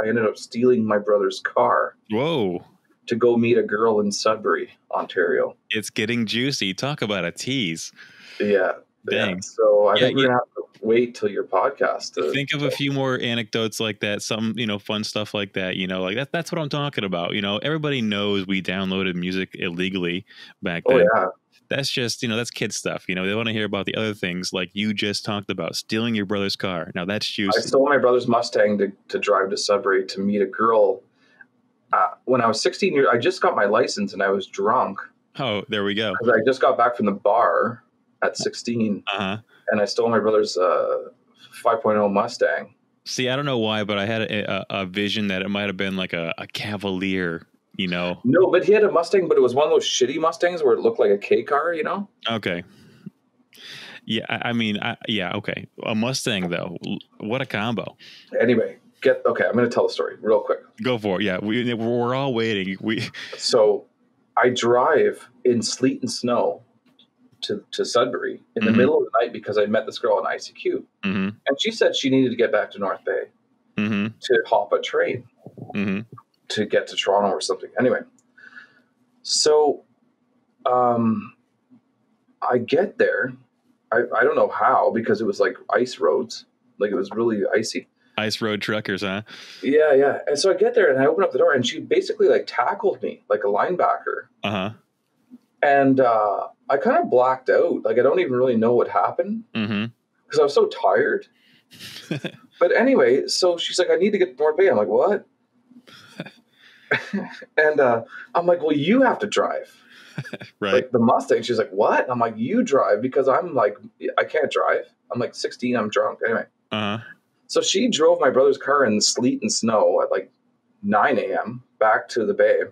S2: ended up stealing my brother's car.
S1: Whoa!
S2: To go meet a girl in Sudbury, Ontario.
S1: It's getting juicy. Talk about a tease.
S2: Yeah.
S1: Dang.
S2: Yeah, so I think we're gonna have to wait till your podcast.
S1: Think of a few more anecdotes like that. Some, fun stuff like that. Like that's what I'm talking about. Everybody knows we downloaded music illegally back then.
S2: Oh yeah.
S1: That's just, that's kid stuff. They want to hear about the other things like you just talked about, stealing your brother's car. Now that's juicy.
S2: I stole my brother's Mustang to drive to Sudbury to meet a girl. When I was 16 years, I just got my license and I was drunk.
S1: Oh, there we go.
S2: Because I just got back from the bar at 16, and I stole my brother's 5.0 Mustang.
S1: See, I don't know why, but I had a vision that it might have been like a Cavalier.
S2: No, but he had a Mustang, but it was one of those shitty Mustangs where it looked like a K car,
S1: Okay. Yeah, I mean, okay. A Mustang, though. What a combo.
S2: Anyway, I'm going to tell the story real quick.
S1: Go for it. Yeah, we're all waiting.
S2: So I drive in sleet and snow to Sudbury in the middle of the night because I met this girl in ICQ. And she said she needed to get back to North Bay to hop a train. To get to Toronto or something. Anyway, so I get there. I don't know how, because it was like ice roads. Like it was really icy.
S1: Ice road truckers, huh?
S2: Yeah. And so I get there and I open up the door and she basically like tackled me like a linebacker. And I kind of blacked out. Like I don't even really know what happened because I was so tired. But anyway, so she's like, I need to get to North Bay. I'm like, what? And I'm like, well, you have to drive.
S1: Right.
S2: Like the Mustang. She's like, what? I'm like, you drive, because I'm like, I can't drive. I'm like 16. I'm drunk. Anyway. So she drove my brother's car in the sleet and snow at like 9 a.m. back to the Bay.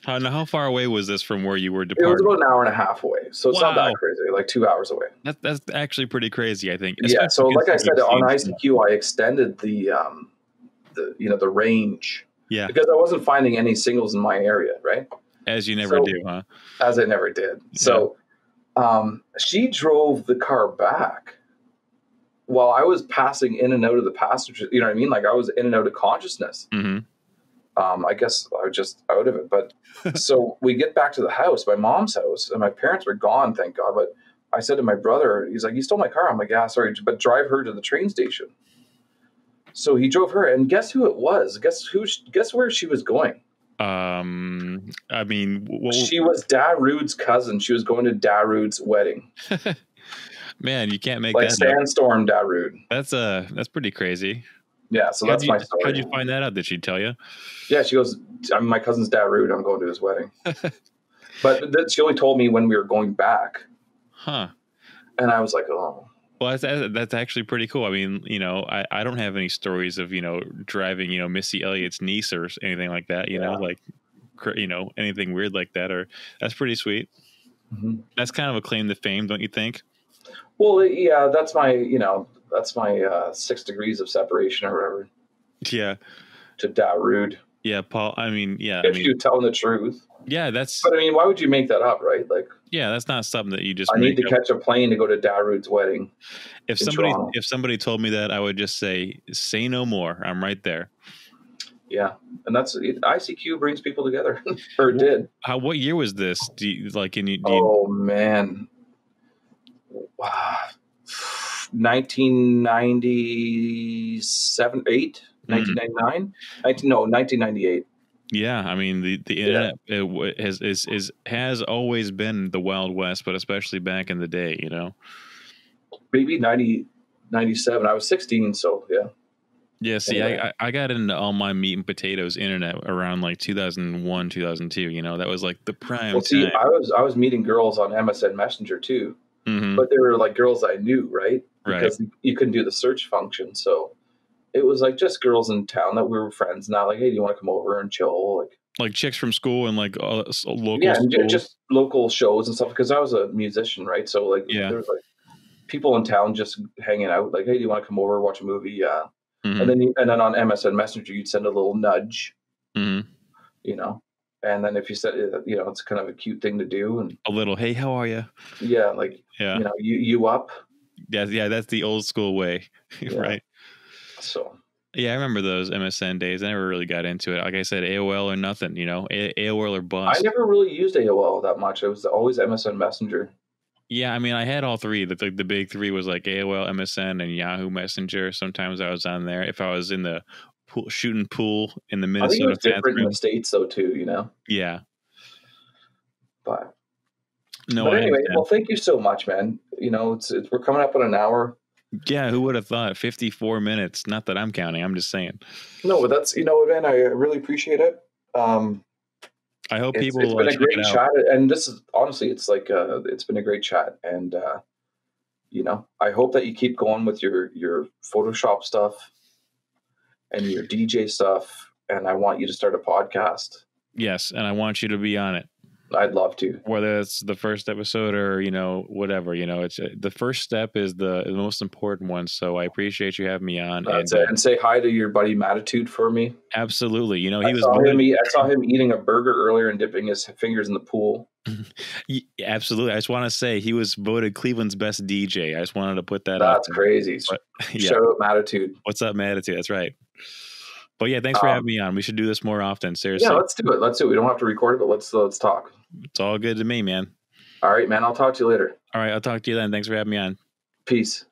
S1: How far away was this from where you were departing?
S2: It was about an hour and a half away. So it's not that crazy, like 2 hours away.
S1: That's actually pretty crazy, I think.
S2: Yeah. So like I said, on ICQ, I extended the range. Yeah. Because I wasn't finding any singles in my area, right?
S1: As you never do, huh?
S2: As I never did. Yeah. So she drove the car back while I was passing in and out of the passenger. You know what I mean? Like I was in and out of consciousness. I guess I was just out of it. But so we get back to the house, my mom's house, and my parents were gone, thank God. But I said to my brother, he's like, you stole my car. I'm like, yeah, sorry, but drive her to the train station. So he drove her, and guess who it was? Guess where she was going?
S1: I mean,
S2: she was Darude's cousin. She was going to Darude's wedding.
S1: Man, you can't make
S2: like
S1: that
S2: Sandstorm up. Darude.
S1: That's pretty crazy.
S2: Yeah, so that's my story.
S1: How'd you find that out? Did she tell you?
S2: Yeah, she goes, my cousin's Darude. I'm going to his wedding. But she only told me when we were going back.
S1: Huh.
S2: And I was like, oh.
S1: Well, that's actually pretty cool. I mean, I don't have any stories of, driving, Missy Elliott's niece or anything like that, anything weird like that, or that's pretty sweet. That's kind of a claim to fame, don't you think?
S2: Well, yeah, that's my 6 degrees of separation or whatever.
S1: Yeah.
S2: To Darude.
S1: Yeah, Paul. I mean, yeah.
S2: If you're telling the truth.
S1: Yeah, that's.
S2: But I mean, why would you make that up, right? Like.
S1: Yeah, that's not something that you just.
S2: I need to catch a plane to go to Darude's wedding.
S1: If somebody told me that, I would just say no more. I'm right there.
S2: Yeah, and that's ICQ brings people together, or it did.
S1: What year was this? Do you like?
S2: Oh man, 1997, 1999, 1998.
S1: Yeah, I mean the internet has always been the Wild West, but especially back in the day,
S2: Maybe 97. I was 16, so yeah.
S1: Yeah, see, anyway. I got into all my meat and potatoes internet around like 2001, 2002. That was like the prime.
S2: Well, see, I was meeting girls on MSN Messenger too, but they were like girls I knew, right? Because you couldn't do the search function, so. It was like just girls in town that we were friends. Now, like, hey, do you want to come over and chill?
S1: Like chicks from school and like local.
S2: Yeah, and just local shows and stuff. Because I was a musician, right? So like, there was like people in town just hanging out. Like, hey, do you want to come over, watch a movie? Yeah. And then on MSN Messenger, you'd send a little nudge. And then if you said, it's kind of a cute thing to do, and
S1: a little, hey, how are you?
S2: Yeah, like you up?
S1: Yeah, that's the old school way, right?
S2: So
S1: yeah, I remember those MSN days. I never really got into it. Like I said, AOL or nothing, AOL or bust.
S2: I never really used AOL that much. It was always MSN Messenger.
S1: Yeah, I mean, I had all three. The big three was like AOL, MSN, and Yahoo Messenger. Sometimes I was on there. If I was in the shooting pool in the Minnesota,
S2: I think it was different in the States though too. You know.
S1: Yeah.
S2: But
S1: no.
S2: But anyway, well, thank you so much, man. You know, we're coming up on an hour.
S1: Yeah, who would have thought? 54 minutes. Not that I'm counting. I'm just saying.
S2: No, but that's, man, I really appreciate it.
S1: I hope people.
S2: It's been a great chat, and this is honestly, it's like it's been a great chat, and I hope that you keep going with your Photoshop stuff and your DJ stuff, and I want you to start a podcast.
S1: Yes, and I want you to be on it.
S2: I'd love to.
S1: Whether it's the first episode or, whatever, it's the first step is the most important one. So I appreciate you having me on.
S2: And say hi to your buddy Matitude for me.
S1: Absolutely.
S2: I saw him eating a burger earlier and dipping his fingers in the pool.
S1: Absolutely. I just want to say he was voted Cleveland's best DJ. I just wanted to put that
S2: That's crazy. But, yeah. Shout out Matitude.
S1: What's up, Matitude? That's right. But yeah, thanks for having me on. We should do this more often. Seriously.
S2: Yeah, let's do it. We don't have to record it, but let's talk.
S1: It's all good to me, man.
S2: All right, man. I'll talk to you later.
S1: All right, I'll talk to you then. Thanks for having me on.
S2: Peace.